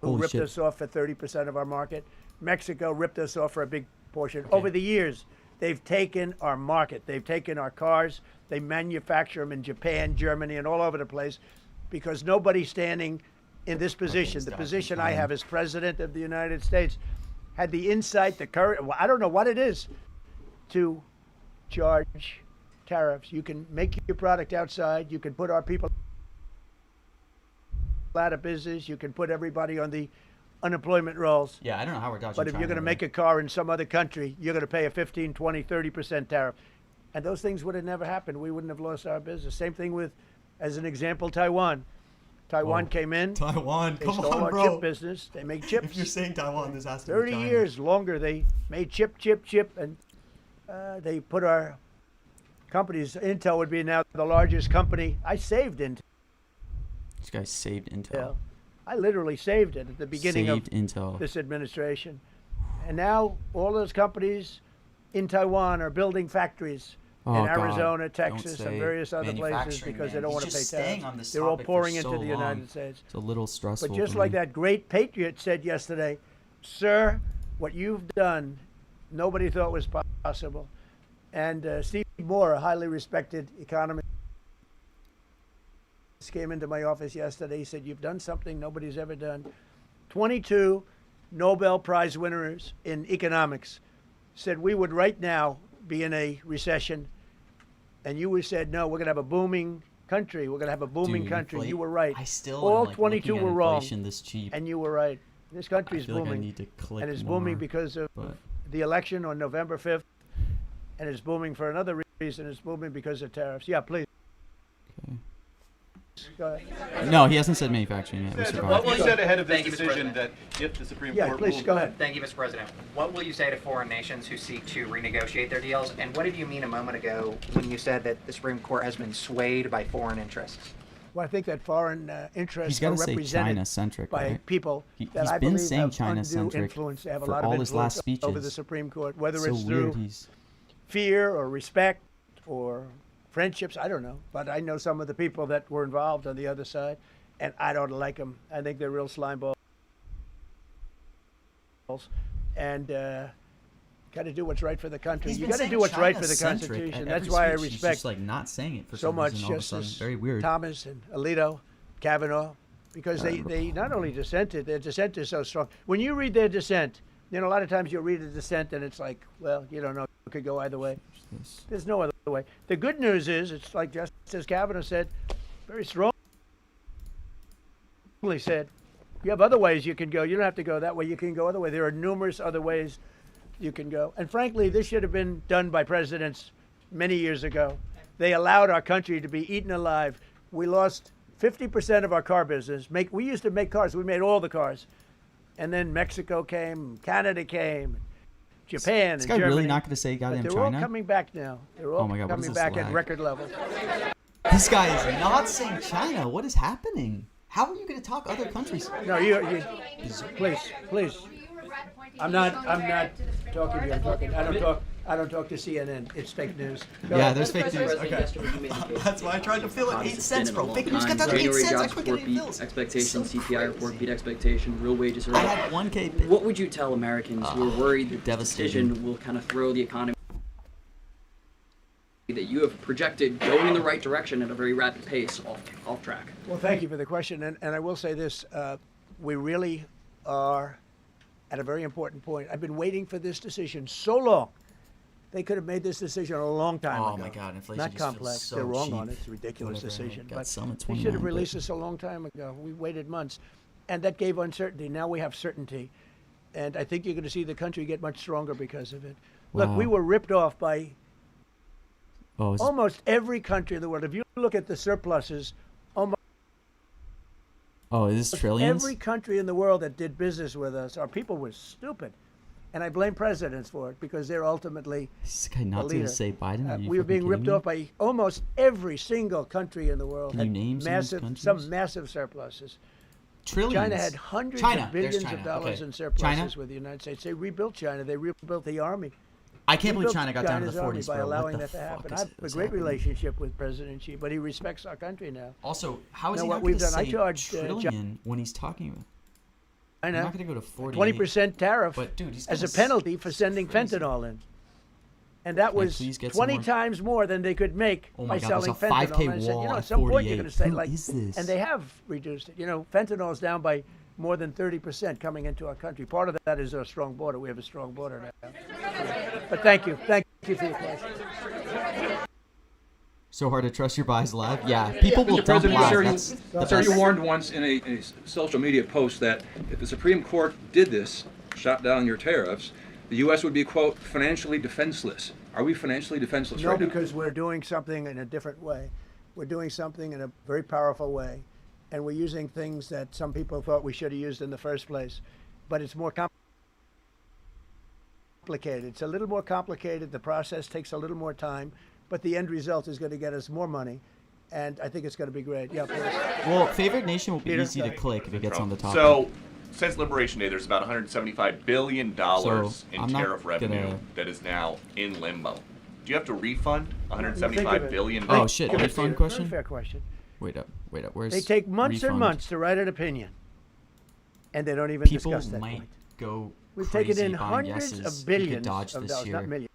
who Holy ripped shit. us off for 30% of our market. Mexico ripped us off for a big portion. Over the years, they've taken our market. They've taken our cars. They manufacture them in Japan, Germany, and all over the place because nobody's standing in this position. this The guy's position I fine. have as President of the United States had the insight, the courage, well, I don't know what it is, to charge tariffs. You can make your product outside. You can put our people out of business. You can put everybody on the unemployment rolls. Yeah, I don't know how we're dodging. But if you're going to make a car in some other country, you're going to pay a 15, 20, 30% tariff. And those things would have never happened. We wouldn't have lost our business. Same thing with, as an example, Taiwan. Taiwan Whoa. came in. Taiwan, They come stole on, our bro. chip business. They make chips. If you're saying Taiwan, this has to be 30 China. years longer they made chip. And they put our companies. Intel would be now the largest company. I saved Intel. This guy saved Intel. I literally saved it at the beginning Saved of Intel. this administration. And now all those companies in Taiwan are building factories Oh, in God. Arizona, Don't Texas, and say various other places manufacturing, because man. they don't He's want to pay just staying tariffs. on this They're all topic for pouring so into the long. United States. It's a little stressful. But just for like me. that great patriot said yesterday, sir, what you've done, nobody thought was possible. And Steve Moore, a highly respected economist, came into my office yesterday. He said, you've done something nobody's ever done. 22 Nobel Prize winners in economics said we would right now be in a recession. And you said, no, we're going to have a booming country. We're going to have a booming Dude, country. inflate- You were right. I still All am, like, 22 looking at were wrong. inflation this cheap. And you were right. This country's I feel like I booming. need to click And it's more, booming because of but- the election on November 5th. And it's booming for another reason. It's booming because of tariffs. Yeah, please. Okay. Go ahead. No, he hasn't said manufacturing yet. We What survived. will you say ahead of this Thank you, Mr. decision that President. if the Supreme Yeah, Court please, rules- go ahead. Thank you, Mr. President. What will you say to foreign nations who seek to renegotiate their deals? And what did you mean a moment ago when you said that the Supreme Court has been swayed by foreign interests? Well, I think that foreign He's interests got are to say represented China-centric, by right? people He- that he's I been believe saying have China-centric undue influence. They have a for lot all of his influence last speeches. over the Supreme Court, whether so it's weird. through He's fear or respect or friendships. I don't know, but I know some of the people that were involved on the other side, and I don't like them. I think they're real slime balls, and got to do what's right for the country. He's You been got to saying do what's right for the China-centric Constitution. at That's every why I speech. He's respect just like not saying it for so some much reason. All of a sudden, Justice very weird. Thomas and Alito, Kavanaugh, because they not only dissented, their dissent is so strong. When you read their dissent, you know, a lot of times you'll read a dissent and it's like, well, you don't know, it could go either way. This- There's no other way. The good news is, it's like Justice Kavanaugh said, very strongly said, you have other ways you can go. You don't have to go that way. You can go other way. There are numerous other ways you can go. And frankly, this should have been done by presidents many years ago. They allowed our country to be eaten alive. We lost 50% of our car business. We used to make cars. We made all the cars. And then Mexico came, Canada came, Japan, This and guy Germany. really not going to say But goddamn they're China? all coming back now. They're all Oh my God, what is coming this back at lag? record levels. This guy is not saying China. What is happening? How are you going to talk other countries? No, please. I'm not talking to you. I don't talk to CNN. It's fake news. Go Yeah, ahead. there's fake news. Okay. That's why I tried to fill it 8 cents, bro. Fake news got down to 8 January cents. I jobs couldn't report get any beat bills. expectation, So CPI report crazy. beat expectation, real wages are I up. had 1K. What would you tell Americans who are worried that this devastating. decision will kind of throw the economy that you have projected going in the right direction at a very rapid pace off track? Well, thank you for the question. And I will say this. We really are at a very important point. I've been waiting for this decision so long. They could have made this decision a long time ago. Oh my God, inflation Not just feels complex. so They're wrong cheap. on it. It's a ridiculous Whatever, I decision. got But some at they should have 29, released but- this a long time ago. We waited months. And that gave uncertainty. Now we have certainty. And I think you're going to see the country get much stronger because of it. Look, we Wow. were ripped off by Oh, is this- almost every country in the world. If you look at the surpluses, almost oh, is this trillions? every country in the world that did business with us, our people were stupid. And I blame presidents for it because they're ultimately Is this guy the not going leader. to say Biden? Are you We were fucking being ripped kidding me? off by almost every single country in the world. Can you had name some of these countries? some massive surpluses. Trillions. China had hundreds China, of there's billions China, of dollars okay. in surpluses China? with the United States. They rebuilt China. They rebuilt the army. I can't believe Rebuilt China got down to China's the army 40s, by bro. allowing What the that to happen. fuck I is have a this great happening? relationship with President Xi, but he respects our country now. Also, how is Now, he what not we've going to done, I say charged, trillion when he's talking about? I I'm know. not going to go to 40. 20% tariff But, dude, he's as gonna a penalty for it's sending crazy. fentanyl in. And that Can I was please get some 20 more? times more than they could make Oh by my God, there's selling a 5K fentanyl. And I said, wall at at some point 48. you're going to say, Who like, is this? and they have reduced it. Fentanyl is down by more than 30% coming into our country. Part of that is our strong border. We have a strong border now. But thank you. Thank you for your question. So hard to trust your buys live? Yeah, people will Mr. dump President, live. sir, That's the sir, you best. warned once in a social media post that if the Supreme Court did this, shot down your tariffs, the U.S. would be, quote, financially defenseless. Are we financially defenseless No, right now? because we're doing something in a different way. We're doing something in a very powerful way. And we're using things that some people thought we should have used in the first place. But it's more complicated. It's a little more complicated. The process takes a little more time. But the end result is going to get us more money. And I think it's going to be great. Yeah, please. Well, favorite nation will be Peter? easy to click if it gets on the top. So, since Liberation Day, there's about $175 billion So, in I'm not tariff revenue gonna- that is now in limbo. Do you have to refund Think of $175 it. billion? Oh, shit, Give it, refund Peter. question? Very fair question. Wait up. Where's They take months and refund? months to write an opinion. And they don't even People discuss that might point. go We've crazy taken in buying hundreds yeses. of You could billions dodge of this dollars, not year.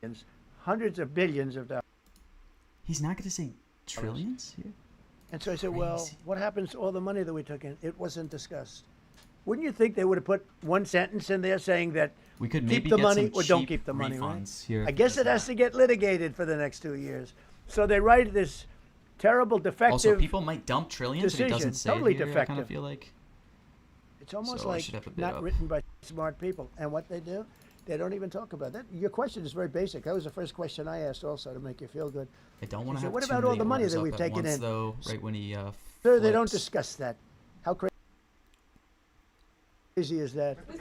millions, hundreds of billions of dollars. He's not going to say trillions here? And so I said, well, Crazy. what happens to all the money that we took in? It wasn't discussed. Wouldn't you think they would have put one sentence in there saying that We could keep maybe the get money some or don't cheap keep the money, right? refunds here. I guess it has to get litigated for the next 2 years. So they write this terrible, defective. Also, people might dump trillions and it decision, doesn't say totally it here, I kind of defective. feel like. It's almost So I like should have a bit not up. written by smart people. And what they do, they don't even talk about that. Your question is very basic. That was the first question I asked also to make you feel good. I don't want to said, have what too about all many the money orders that up we've at taken once, in? though, right when he Sir, they don't flips. discuss that. How crazy is that? All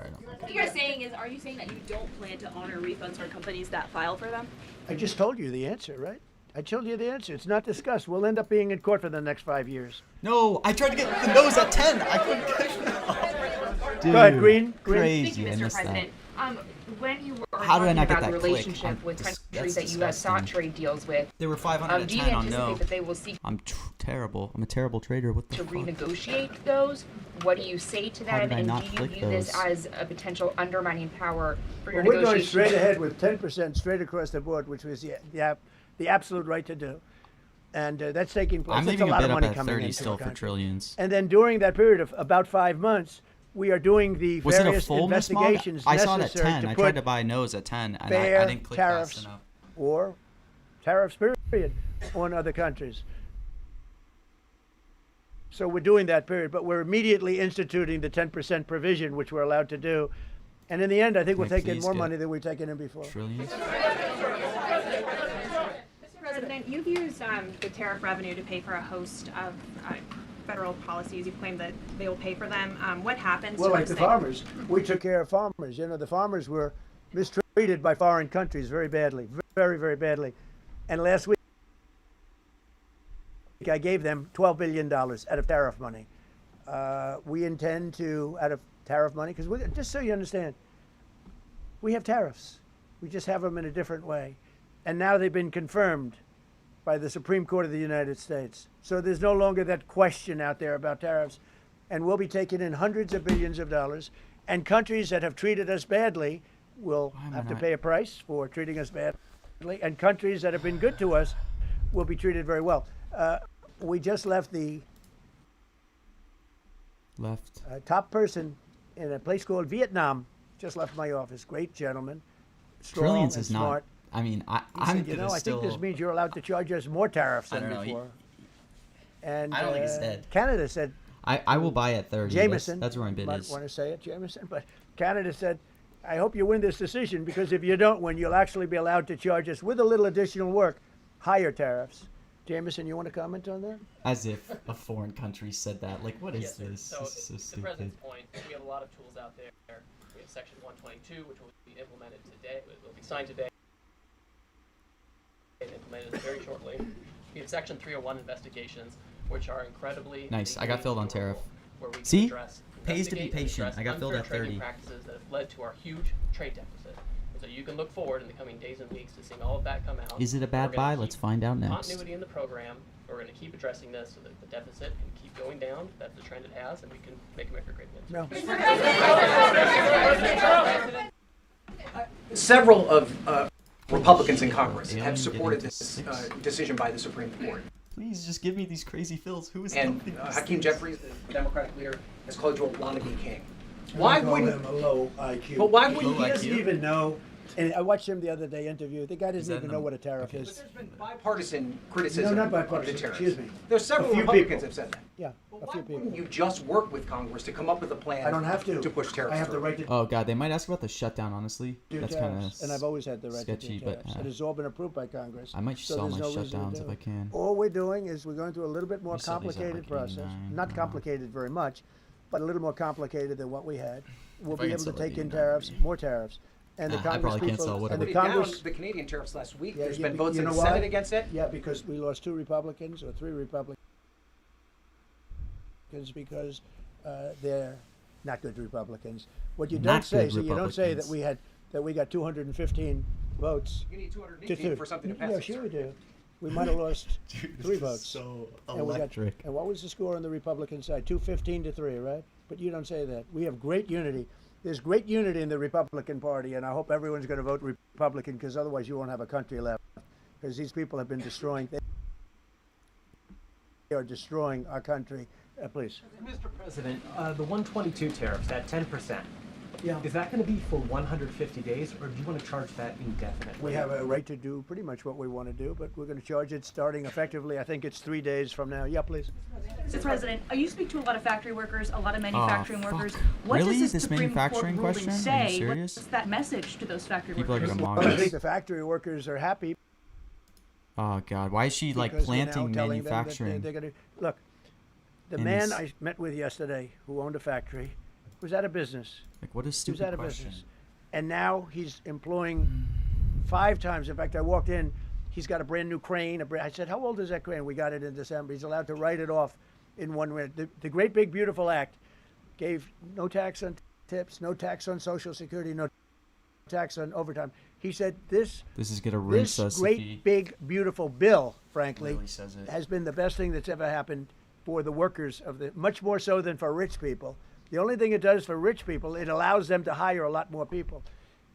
right, What you're saying is, are you saying that you don't plan to honor refunds for companies that file for them? I just told you the answer, right? I told you the answer. It's not discussed. We'll end up being in court for the next 5 years. No, I tried to get the nose at 10. I couldn't get it. Dude, Go ahead, Green. Crazy. Thank you, I Mr. missed President. When you were How did I talking not get about the that click? relationship with That's countries that U.S. sought disgusting. trade deals with, They were 510 do you on anticipate no. that they will seek I'm terrible. I'm a terrible trader. What the to fuck? renegotiate those? What do you say to How them? did I And not do you click view this those? as a potential undermining power for your Well, we're going negotiations? straight ahead with 10% straight across the board, which was the absolute right to do. And that's taking place. I'm It's leaving a a lot bit of up money at coming 30 into still the for country. trillions. And then during that period of about 5 months, we are doing the Was it a various full mismod? investigations I saw it at necessary 10. to I put tried to buy nose at 10, and I fair didn't click tariffs fast enough. or tariffs, period, on other countries. So we're doing that period, but we're immediately instituting the 10% provision, which we're allowed to do. And in the end, I think we'll Can I take in please more get money than we've taken in before. Trillions? Mr. President, you've used the tariff revenue to pay for a host of federal policies. You've claimed that they will pay for them. What happens Well, to like those the things? farmers, we took care of farmers. You know, the farmers were mistreated by foreign countries very badly, very, very badly. And last week, I gave them $12 billion out of tariff money. We intend to, out of tariff money, because just so you understand, we have tariffs. We just have them in a different way. And now they've been confirmed by the Supreme Court of the United States. So there's no longer that question out there about tariffs. And we'll be taking in hundreds of billions of dollars. And countries that have treated us badly will have to pay a price for treating us badly. And countries that have been good to us will be treated very well. We just left the top person in a place called Vietnam. Just left my office. Great gentleman. Strong Trillions and is smart. not. I mean, He said, I think this means you're allowed to charge us more tariffs than before. And I don't think it's said. Canada said. I will buy at 30. Jameson. That's where my bid might is. want to say it, Jameson, but Canada said, I hope you win this decision, because if you don't win, you'll actually be allowed to charge us with a little additional work, higher tariffs. Jameson, you want to comment on that? As if a foreign country said that. Like, what is this? So, This is so the stupid. President's point, we have a lot of tools out there. We have Section 122, which will be implemented today. It will be signed today and implemented very shortly. We have Section 301 investigations, which are incredibly Nice. I got filled on tariff. where we can See? address, Pays to be investigate and patient. address I got filled unfair at trading 30. practices that have led to our huge trade deficit. And so you can look forward in the coming days and weeks to seeing all of that come out. Is it a bad We're gonna buy? keep Let's find out next. Continuity in the program. We're going to keep addressing this so that the deficit can keep going down. That's the trend it has, and we can make America great again. No. Several of Republicans in Congress have supported this decision by the Supreme Court. Please just give me these crazy fills. Who is And helping these Hakeem things? Jeffries, the Democratic leader, has called you a wannabe king. Why call wouldn't him a low IQ? But why wouldn't he he doesn't even know? And I watched him the other day interview. The guy doesn't that even in know the- what a tariff is. There's been bipartisan criticism No, not of the bipartisan. tariffs. Excuse me. There's several A few Republicans people. have said that. Yeah, But a why few people. wouldn't you just work with Congress to come up with a plan I don't have to. push tariffs I have the through? right to Oh god, they might ask about the shutdown. Honestly, do that's tariffs, kind of and I've always had the right sketchy, to do tariffs. but And it's all been approved by Congress. I might so sell there's my no reason to shutdowns do if I it. can. All we're doing is we're going through a little bit more We sell these at, complicated like, process. 89, Not complicated very much, but a little more complicated than what we had. We'll If I be can able to sell at take in 89, tariffs, maybe. more tariffs. And the I Congress probably can't people, sell and whatever. the Put Congress, down the Canadian tariffs last week. Yeah, There's yeah, been votes you in know the why? Senate against it. Yeah, because we lost 2 Republicans or 3 Republicans because they're not good Republicans. What you Not don't say, good so you don't say that Republicans. we got 215 votes. You need 218 for something to pass. Yeah, sure we do. We might have lost 3 votes. So And we got- electric. And what was the score on the Republican side? 215-3, right? But you don't say that. We have great unity. There's great unity in the Republican Party, and I hope everyone's going to vote Republican, because otherwise you won't have a country left. Because these people have been destroying. They are destroying our country. Please. Mr. President, the 122 tariffs at 10%. Yeah. Is that going to be for 150 days, or do you want to charge that indefinitely? We have a right to do pretty much what we want to do, but we're going to charge it starting effectively. I think it's 3 days from now. Yeah, please. Mr. President, you speak to a lot of factory workers, a lot of manufacturing fuck. workers. What Really? does This Supreme manufacturing Court ruling question? Are you say? serious? What's that message to those factory People are workers? gonna mock Well, I us. think the factory workers are happy. Oh god, why is she like because we're now planting telling them that manufacturing? they're going to look. The in man this- I met with yesterday, who owned a factory, was out of business. Like, what a He was stupid out of question. business, and now he's employing 5 times. In fact, I walked in. He's got a brand new crane. I said, "How old is that crane?" We got it in December. He's allowed to write it off in 1 minute. The Great Big Beautiful Act gave no tax on tips, no tax on Social Security, no tax on overtime. He said this This is gonna rinse us. great if he big beautiful bill, frankly, really says it. has been the best thing that's ever happened for the workers of the, much more so than for rich people. The only thing it does for rich people, it allows them to hire a lot more people.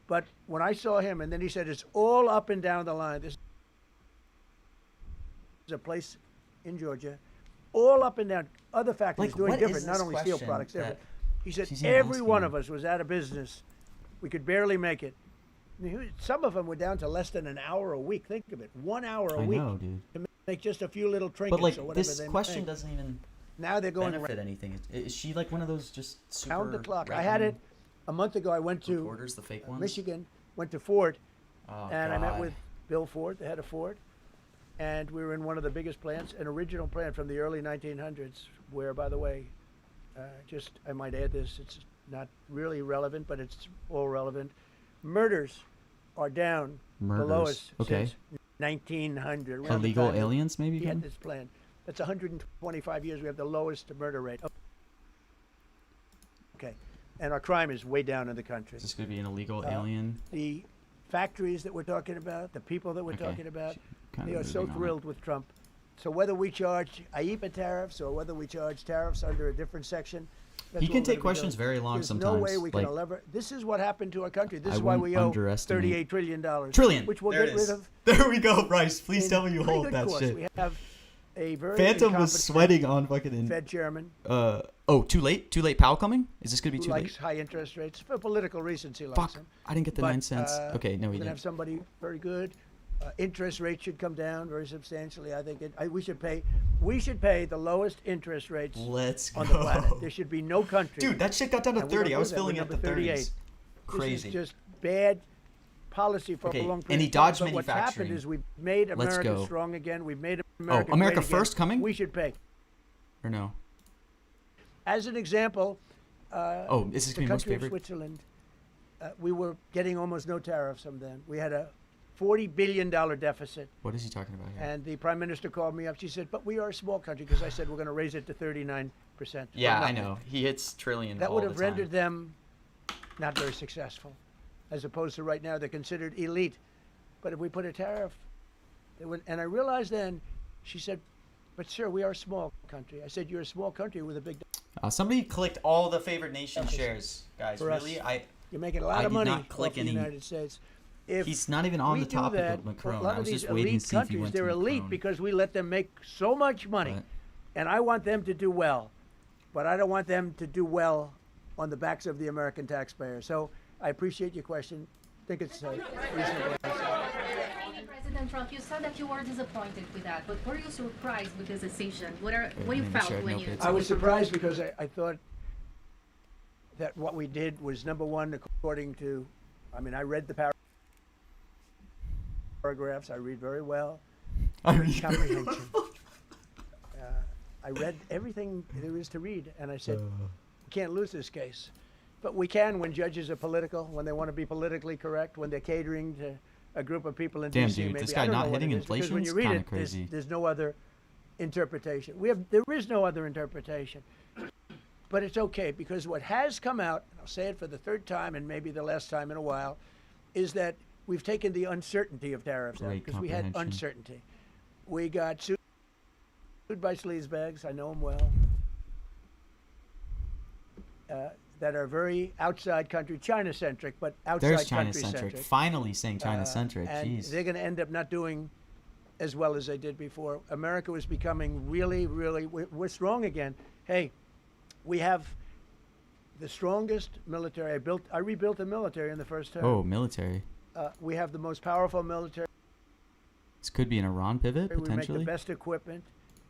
But when I saw him, and then he said it's all up and down the line. This is a place in Georgia, all up and down. Other factories Like, doing what is different, not this only steel question products. Different. that He said she's even every one asking? of us was out of business. We could barely make it. Some of them were down to less than an hour a week. Think of it, 1 hour a I week know, dude. to make just a few little trinkets But like, or whatever this they question make. doesn't even Now they're going benefit anything. Is she like one of those just super round the clock. I right had wing- it A month ago, I went to Orders, the fake ones? Michigan, went to Ford, Oh, and I met God. with Bill Ford, the head of Ford, and we were in one of the biggest plants, an original plant from the early 1900s, where, by the way, I might add this, it's not really relevant, but it's all relevant. Murders are down the Murders. lowest Okay. since 1900. around the Illegal time that aliens, maybe? He had again? this plan. That's 125 years. We have the lowest murder rate. Okay, and our crime is way down in the country. Is this going to be an illegal alien? The factories that we're talking about, the people that we're Okay. talking about, Kinda they are so moving on. thrilled with Trump. So whether we charge IEPA tariffs or whether we charge tariffs under a different section, that's He what can we're take gonna be questions doing. very long There's sometimes. no way we can like, lever. This is what happened to our country. This I is why wouldn't we owe underestimate- $38 trillion. Trillion. Which we'll There get it is. rid of. There we go, Bryce. Please in tell me you pretty hold good that course. shit. We have a very Phantom was incompetent sweating on fucking. Fed chairman Oh, too late? Too late, Powell coming? Is this going to be who too likes late? high interest rates for political reasons. He likes Fuck. them. I didn't get the But, 9 cents. Okay, no, we're we gonna didn't. have somebody very good. Interest rates should come down very substantially. I think we should pay the lowest interest rates Let's on go. the planet. There should be no country. Dude, that shit got down to and we don't 30. I do was that. feeling We're at the number 38. 30s. Crazy. This is just bad policy for Okay, a long and period he of time. dodged But what's manufacturing. happened is we've made Let's America go. strong again. We've made America America great again. First coming? We should pay. Or no? As an example, Oh, is this the going to be most country of favored? Switzerland, we were getting almost no tariffs from them. We had a $40 billion deficit. What is he talking about here? And the prime minister called me up. She said, "But we are a small country," because I said we're going to raise it to 39%. Yeah, I know. He hits trillion That all would the have time. rendered them not very successful, as opposed to right now they're considered elite. But if we put a tariff, they would. And I realized then, she said, "But sir, we are a small country." I said, "You're a small country with a big." Somebody clicked all the favorite nation shares, guys. For us. Really? You're making a lot I of did money not click off the any- United States. If He's not even on we the do topic that, of for Macron. a lot I of was these just waiting to elite see if he countries, went they're to elite Macron. because we let them make so much money, But- and I want them to do well, but I don't want them to do well on the backs of the American taxpayer. So I appreciate your question. I think it's a reasonable answer. President Trump, you said that you were disappointed with that, but were you surprised with this decision? What you maybe felt shared when no you? bits. I was surprised because I thought that what we did was number one, according to, I mean, I read the paragraphs. I read very well. I read Comprehension. I read everything there is to read, and I said, we can't lose this case. But we can when judges are political, when they want to be politically correct, when they're catering to a group of people in Damn, D.C. dude, maybe. this I guy don't not know what hitting it is, because inflation when is you read kinda it, crazy. there's no other interpretation. There is no other interpretation. But it's okay, because what has come out, and I'll say it for the third time and maybe the last time in a while, is that we've taken the uncertainty of tariffs out, Great because we had comprehension. uncertainty. We got sued by sleazebags, I know them well, that are very outside country, China-centric, but outside There's country-centric. China-centric. Finally saying China-centric. And Jeez. they're going to end up not doing as well as they did before. America was becoming really, really, we're strong again. Hey, we have the strongest military. I rebuilt the military in the first term. Oh, military. We have the most powerful military. This could be an Iran pivot, We make potentially. the best equipment.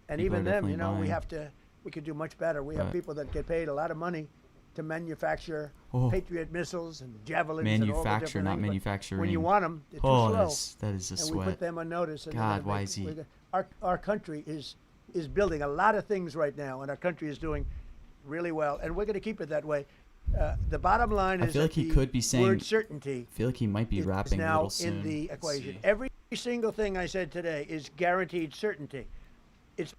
And People are even them, definitely you know, buying. we could do much better. We have But- people that get paid a lot of money to manufacture Oh. Patriot missiles and javelins and all the Manufacture, different not things, but manufacturing. when you want them, they're too Oh, slow. that is a and sweat. we put them on notice. And they're God, gonna why make- is he? Our country is building a lot of things right now, and our country is doing really well, and we're going to keep it that way. The bottom line I is feel like that he the could be saying. word certainty I feel like he might be is rapping a now little soon. in the Let's equation. see. Every single thing I said today is guaranteed certainty. It's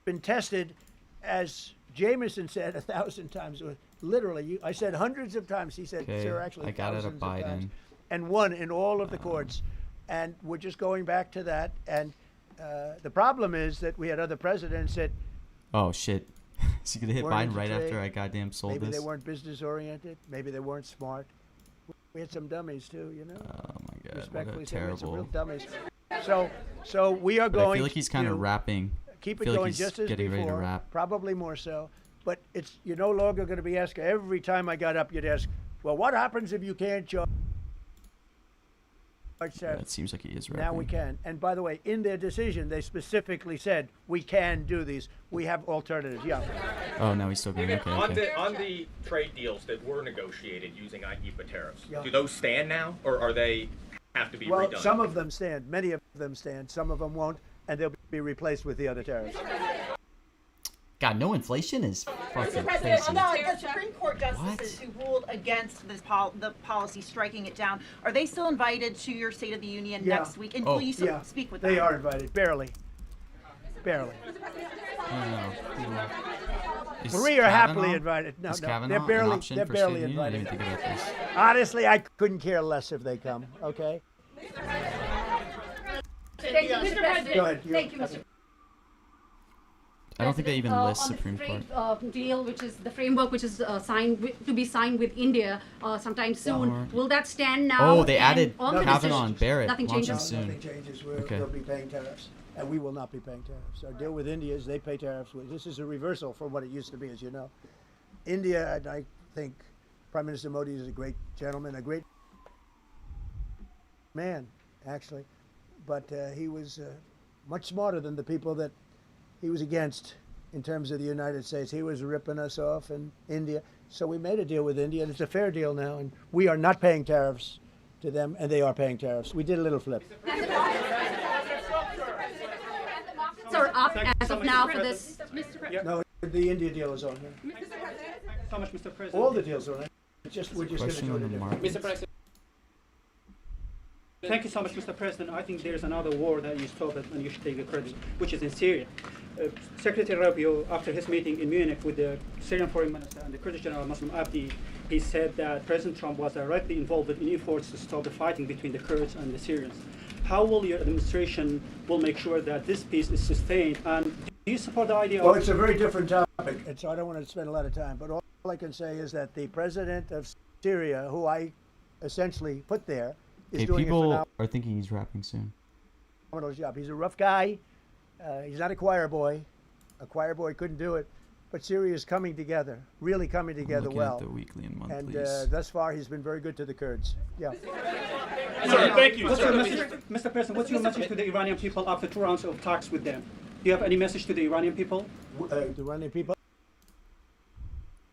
been tested, as Jameson said 1,000 times. Literally, I said hundreds of times. He said, Okay, "Sir, actually, I got it at thousands of times." Biden. And won in all of the courts. And we're just going back to that. And the problem is that we had other presidents that Oh shit! Is he gonna hit weren't Biden into right after trade. I goddamn sold maybe this? they weren't business oriented. Maybe they weren't smart. We had some dummies too, you know. Oh my god! What a Respectfully said, we had some terrible. real dummies. So we are But I going. feel like he's kind to of rapping. Keep I it feel like going he's just as getting before. ready to rap. Probably more so. But you're no longer going to be asked. Every time I got up, you'd ask, "Well, what happens if you can't charge?" Yeah, it seems like he is rapping. Now we can. And by the way, in their decision, they specifically said we can do these. We have alternatives. Yeah. Oh no, he's still going. Okay. On Okay. on the trade deals that were negotiated using IEEPA tariffs, Yeah. do those stand now, or are they have to be Well, redone? some of them stand. Many of them stand. Some of them won't, and they'll be replaced with the other tariffs. God, no inflation is fucking Mr. President, crazy. the Supreme Court justices who ruled against this the policy striking it down, are they still invited to your State of the Union Yeah. next week? And Oh. will you speak with them? They are invited, barely. Barely. Is Three are happily Kavanaugh- invited. No, is no, Kavanaugh they're an barely. option They're for barely State of the Union? I invited. didn't even think about this. Honestly, I couldn't care less if they come. Okay. Thank you, Mr. President. Go ahead. Thank you, Mr. I don't think they even list on Supreme the Court. deal, which is the framework, which is to be signed with India sometime soon. Alright. Will that stand now? Oh, they And added all the Kavanaugh and decisions- Barrett Nothing launching changes. soon. Nothing changes. Okay. They'll be paying tariffs, and we will not be paying tariffs. Our deal with India is they pay tariffs. This is a reversal from what it used to be, as you know. India, and I think Prime Minister Modi is a great gentleman, a great man, actually, but he was much smarter than the people that he was against in terms of the United States. He was ripping us off in India. So we made a deal with India, and it's a fair deal now, and we are not paying tariffs to them, and they are paying tariffs. We did a little flip. Are up as of now for this. No, the India deal is on here. So much, Mr. President. All the deals are on. We're just going to Question do on it the in market. Mr. President. Thank you so much, Mr. President. I think there's another war that you stopped and you should take the credit, which is in Syria. Secretary Rubio, after his meeting in Munich with the Syrian Foreign Minister and the Kurdish General Muslim Abdi, he said that President Trump was directly involved in efforts to stop the fighting between the Kurds and the Syrians. How will your administration will make sure that this peace is sustained? And do you support the idea Well, of... it's a very different topic, and so I don't want to spend a lot of time, but all I can say is that the president of Syria, who I essentially put there, is Okay, doing a people are thinking he's rapping soon. phenomenal job. He's a rough guy. He's not a choir boy. A choir boy couldn't do it. But Syria is coming together, really coming together Looking well. at the weekly and And monthlies. thus far, he's been very good to the Kurds. Yeah. Thank you. Mr. President, what's your message to the Iranian people after 2 rounds of talks with them? Do you have any message to the Iranian people? The Iranian people?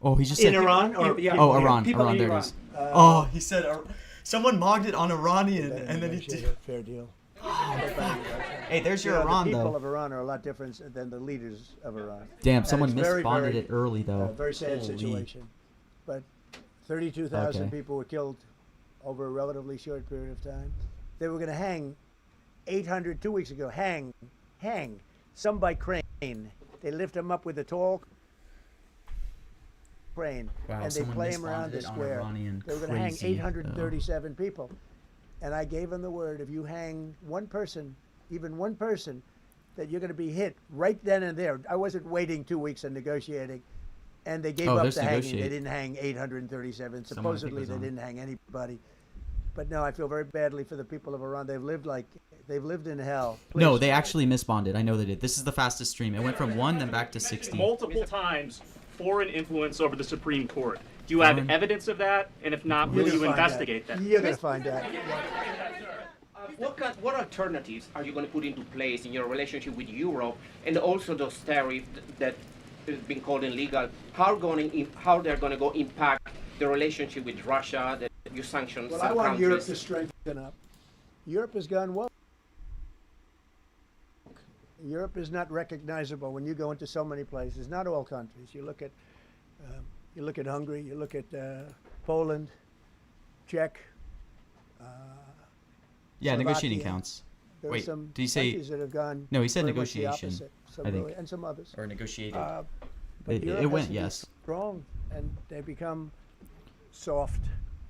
Oh, he just In said Iran? Or oh, Iran. people Iran. in There Iran. it is. Oh, he said someone mogged it on Iranian, and then he negotiate did. a fair deal. Hey, there's your You know, Iran the people though. of Iran are a lot different than the leaders of Iran. Damn, And someone it's very, misbonded very, it early though. Very sad Holy. situation. But 32,000 Okay. people were killed over a relatively short period of time. They were going to hang 800 2 weeks ago. Hang, some by crane. They lift them up with a tall crane, Wow, and they someone play them around misbonded the it on square. Iranian. They were going to hang Crazy, 837 people. And I gave them the word, if you hang one person, even one person, that you're going to be hit right then and there. I wasn't waiting 2 weeks and negotiating. And they gave Oh, up there's the hanging. negotiate. They didn't hang 837. Someone I think Supposedly was they on. didn't hang anybody. But no, I feel very badly for the people of Iran. They've lived in hell. No, Please. they actually misbonded. I know they did. This is the fastest stream. It went from 1 then back to 60. Multiple times foreign influence over the Supreme Court. Do you have Foreign- evidence of that? And if not, You're will gonna you find investigate that? You're going to find out. What alternatives are you going to put into place in your relationship with Europe, and also those tariffs that have been called illegal? How they're going to go impact the relationship with Russia? That you sanction Well, some I want countries. Europe to strengthen up. Europe has gone woke. Europe is not recognizable when you go into so many places. Not all countries. You look at Hungary. You look at Poland, Czech. Yeah, negotiating Slovakia. counts. There are Wait, some did he say? countries that have gone No, he said very much the negotiation. opposite. Some I think. really- and some others. Or negotiated. But It Europe has went to be yes. strong, and they become soft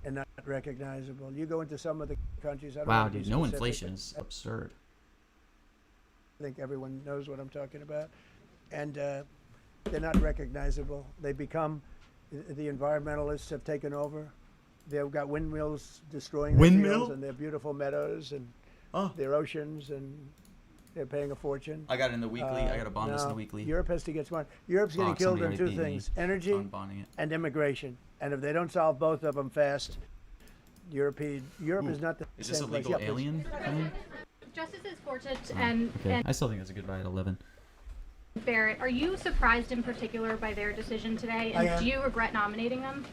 and not recognizable. You go into some of the countries. I don't Wow, wanna be dude, no specific, inflation but is absurd. I think everyone knows what I'm talking about, and they're not recognizable. They become the environmentalists have taken over. They've got windmills destroying their Windmill? fields and their beautiful meadows and their oceans, and they're paying a fortune. I got it in the weekly. I got a bond this in the no, weekly. Europe has to get smart. Europe's getting Fuck, killed somebody on already two beat me things: energy on bonding it. and immigration. And if they don't solve both of them fast, Europe is not the Is this a same place. legal Yeah, please. alien? Coming? Justices Gorsuch Oh, and okay. I still think that's a good buy at 11. Barrett, are you surprised in particular by their decision today? I And am. do you regret nominating them?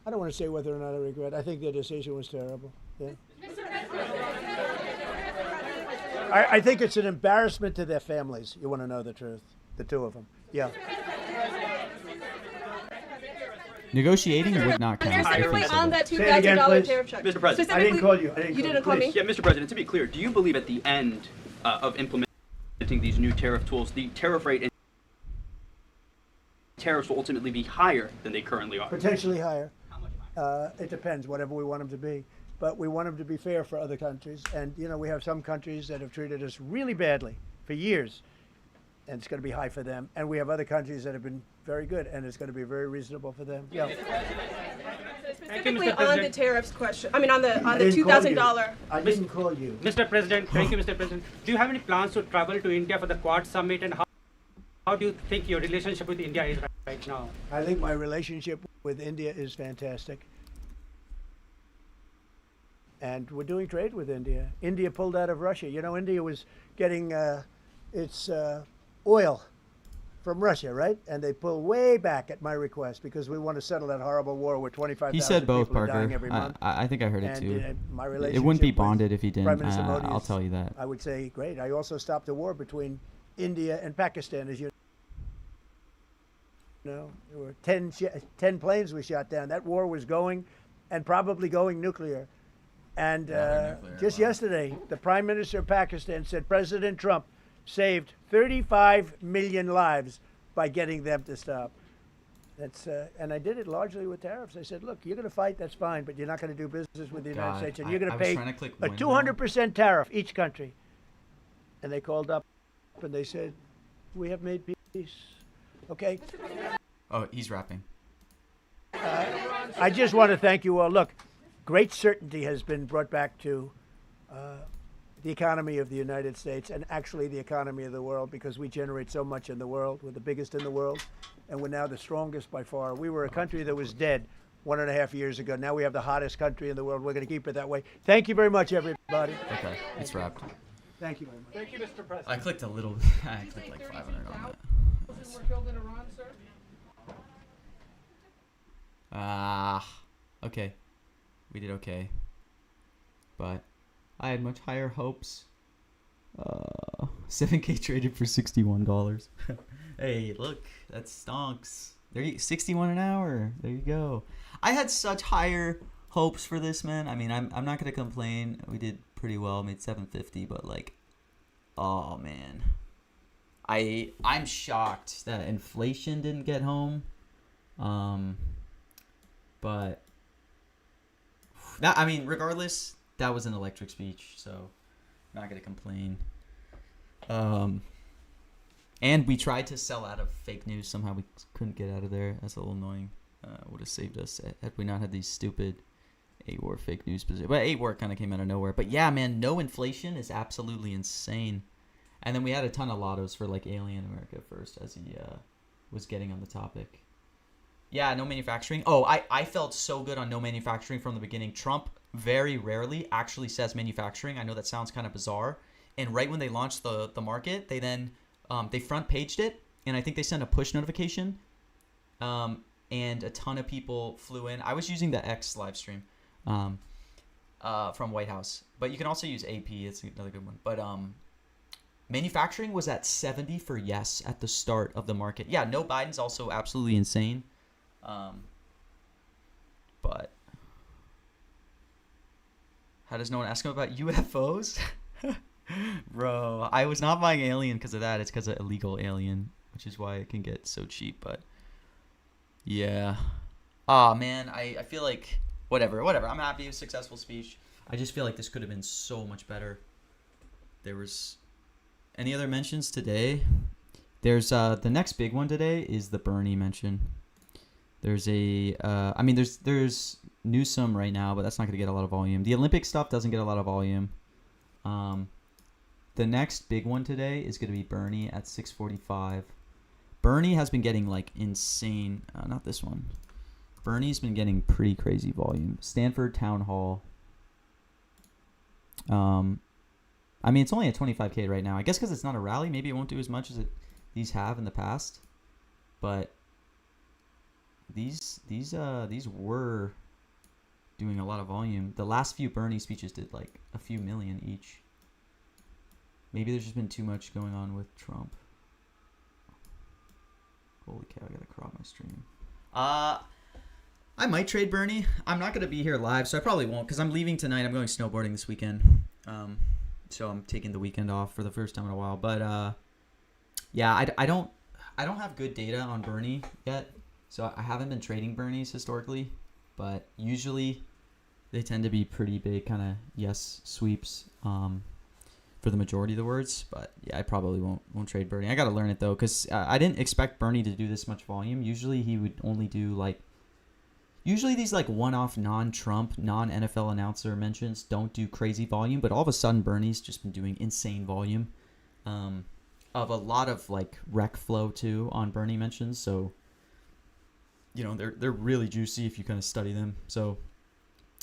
I don't want to say whether or not I regret. I think their decision was terrible. Yeah. I think it's an embarrassment to their families. You want to know the truth? The two of them. Yeah. Negotiating would not count. Specifically on that Say it again, $2,000 please. tariff check. Mr. President. I didn't call you. You didn't call me? Yeah, Mr. President, to be clear, do you believe at the end of implementing these new tariff tools, the tariff rate and tariffs will ultimately be higher than they currently are? Potentially higher. It depends, whatever we want them to be. But we want them to be fair for other countries. And, you know, we have some countries that have treated us really badly for years. And it's going to be high for them. And we have other countries that have been very good. And it's going to be very reasonable for them. Yeah. Specifically on the tariffs question, I mean on the didn't call you. $2,000. I didn't call you. Mr. President, thank you, Mr. President. Do you have any plans to travel to India for the Quad Summit, and how do you think your relationship with India is right now? I think my relationship with India is fantastic. And we're doing trade with India. India pulled out of Russia. You know, India was getting its oil from Russia, right? And they pulled way back at my request because we want to settle that horrible war where 25,000 He said both, people are dying Parker. every month. I think I heard it And, too. my It wouldn't be relationship with bonded if he Prime didn't. Minister Modi I'll is, tell you that. I would say great. I also stopped the war between India and Pakistan, as you know. There were 10 planes we shot down. That war was going and probably going nuclear. And just yesterday, the Prime Minister of Pakistan said President Trump saved 35 million lives by getting them to stop. That's and I did it largely with tariffs. I said, look, you're going to fight, that's fine, but you're not going to do business with the United God, States, and you're going I to was pay trying to click a window. 200% tariff each country. And they called up and they said, we have made peace. Okay. Oh, he's rapping. I just want to thank you all. Look, great certainty has been brought back to the economy of the United States and actually the economy of the world because we generate so much in the world. We're the biggest in the world, and we're now the strongest by far. We were a country that was dead 1.5 years ago. Now we have the hottest country in the world. We're going to keep it that way. Thank you very much, everybody. Okay, it's wrapped. Thank you very much. Thank you, Mr. President. I clicked a little. I clicked like 500 on that. Were killed in Iran, sir? Okay. We did okay. But I had much higher hopes. 7K traded for $61. Hey, look, that stonks. There you 61 an hour. There you go. I had such higher hopes for this, man. I mean, I'm not gonna complain. We did pretty well, made 750, but like, oh man, I'm shocked that inflation didn't get home. But that, I mean, regardless, that was an electric speech, so not gonna complain. And we tried to sell out of fake news. Somehow we couldn't get out of there. That's a little annoying. Would have saved us had we not had these stupid 8-war fake news positions. But 8-war kind of came out of nowhere. But yeah, man, no inflation is absolutely insane. And then we had a ton of lottos for like Alien America first as he was getting on the topic. Yeah, no manufacturing. Oh, I felt so good on no manufacturing from the beginning. Trump very rarely actually says manufacturing. I know that sounds kind of bizarre. And right when they launched the market, they then they front paged it, and I think they sent a push notification. And a ton of people flew in. I was using the X live stream from White House, but you can also use AP. It's another good one. But manufacturing was at 70 for yes at the start of the market. Yeah, no Biden's also absolutely insane. But how does no one ask him about UFOs? Bro, I was not buying Alien because of that. It's because of illegal Alien, which is why it can get so cheap. But yeah. Oh, man, I feel like whatever. I'm happy. Successful speech. I just feel like this could have been so much better. There was any other mentions today? There's the next big one today is the Bernie mention. There's I mean, there's Newsom right now, but that's not going to get a lot of volume. The Olympic stuff doesn't get a lot of volume. The next big one today is going to be Bernie at 6:45. Bernie has been getting like insane. Not this one. Bernie's been getting pretty crazy volume. Stanford Town Hall. I mean, it's only at 25K right now. I guess because it's not a rally, maybe it won't do as much as it these have in the past, but these were doing a lot of volume. The last few Bernie speeches did like a few million each. Maybe there's just been too much going on with Trump. Holy cow, I gotta crop my stream. I might trade Bernie. I'm not gonna be here live, so I probably won't, because I'm leaving tonight. I'm going snowboarding this weekend. So I'm taking the weekend off for the first time in a while. But yeah, I don't have good data on Bernie yet. So I haven't been trading Bernies historically, but usually they tend to be pretty big kind of yes sweeps for the majority of the words. But yeah, I probably won't trade Bernie. I got to learn it though, because I didn't expect Bernie to do this much volume. Usually he would only do like, usually these like one-off non-Trump, non-NFL announcer mentions don't do crazy volume, but all of a sudden Bernie's just been doing insane volume of a lot of like rec flow too on Bernie mentions. So you know, they're really juicy if you kind of study them. So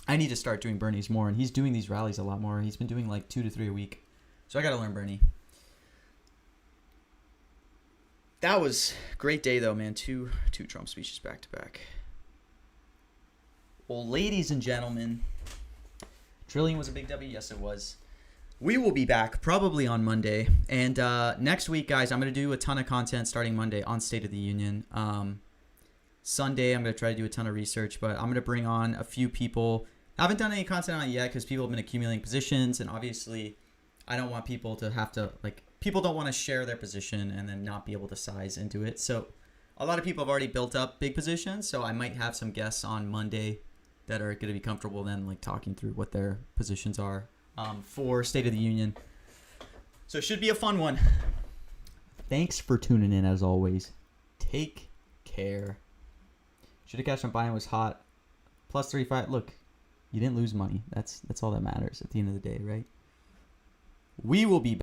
I need to start doing Bernie's more, and he's doing these rallies a lot more. He's been doing like 2 to 3 a week. So I got to learn Bernie. That was a great day though, man. Two Trump speeches back to back. Well, ladies and gentlemen, Trillion was a big W. Yes, it was. We will be back probably on Monday. And next week, guys, I'm going to do a ton of content starting Monday on State of the Union. Sunday, I'm going to try to do a ton of research, but I'm going to bring on a few people. I haven't done any content on it yet because people have been accumulating positions, and obviously I don't want people to have to, like, people don't want to share their position and then not be able to size into it. So a lot of people have already built up big positions, so I might have some guests on Monday that are going to be comfortable then, like, talking through what their positions are for State of the Union. So it should be a fun one. Thanks for tuning in, as always. Take care. Should have cashed on buying, was hot. Plus 3.5. Look, you didn't lose money. That's all that matters at the end of the day, right? We will be back.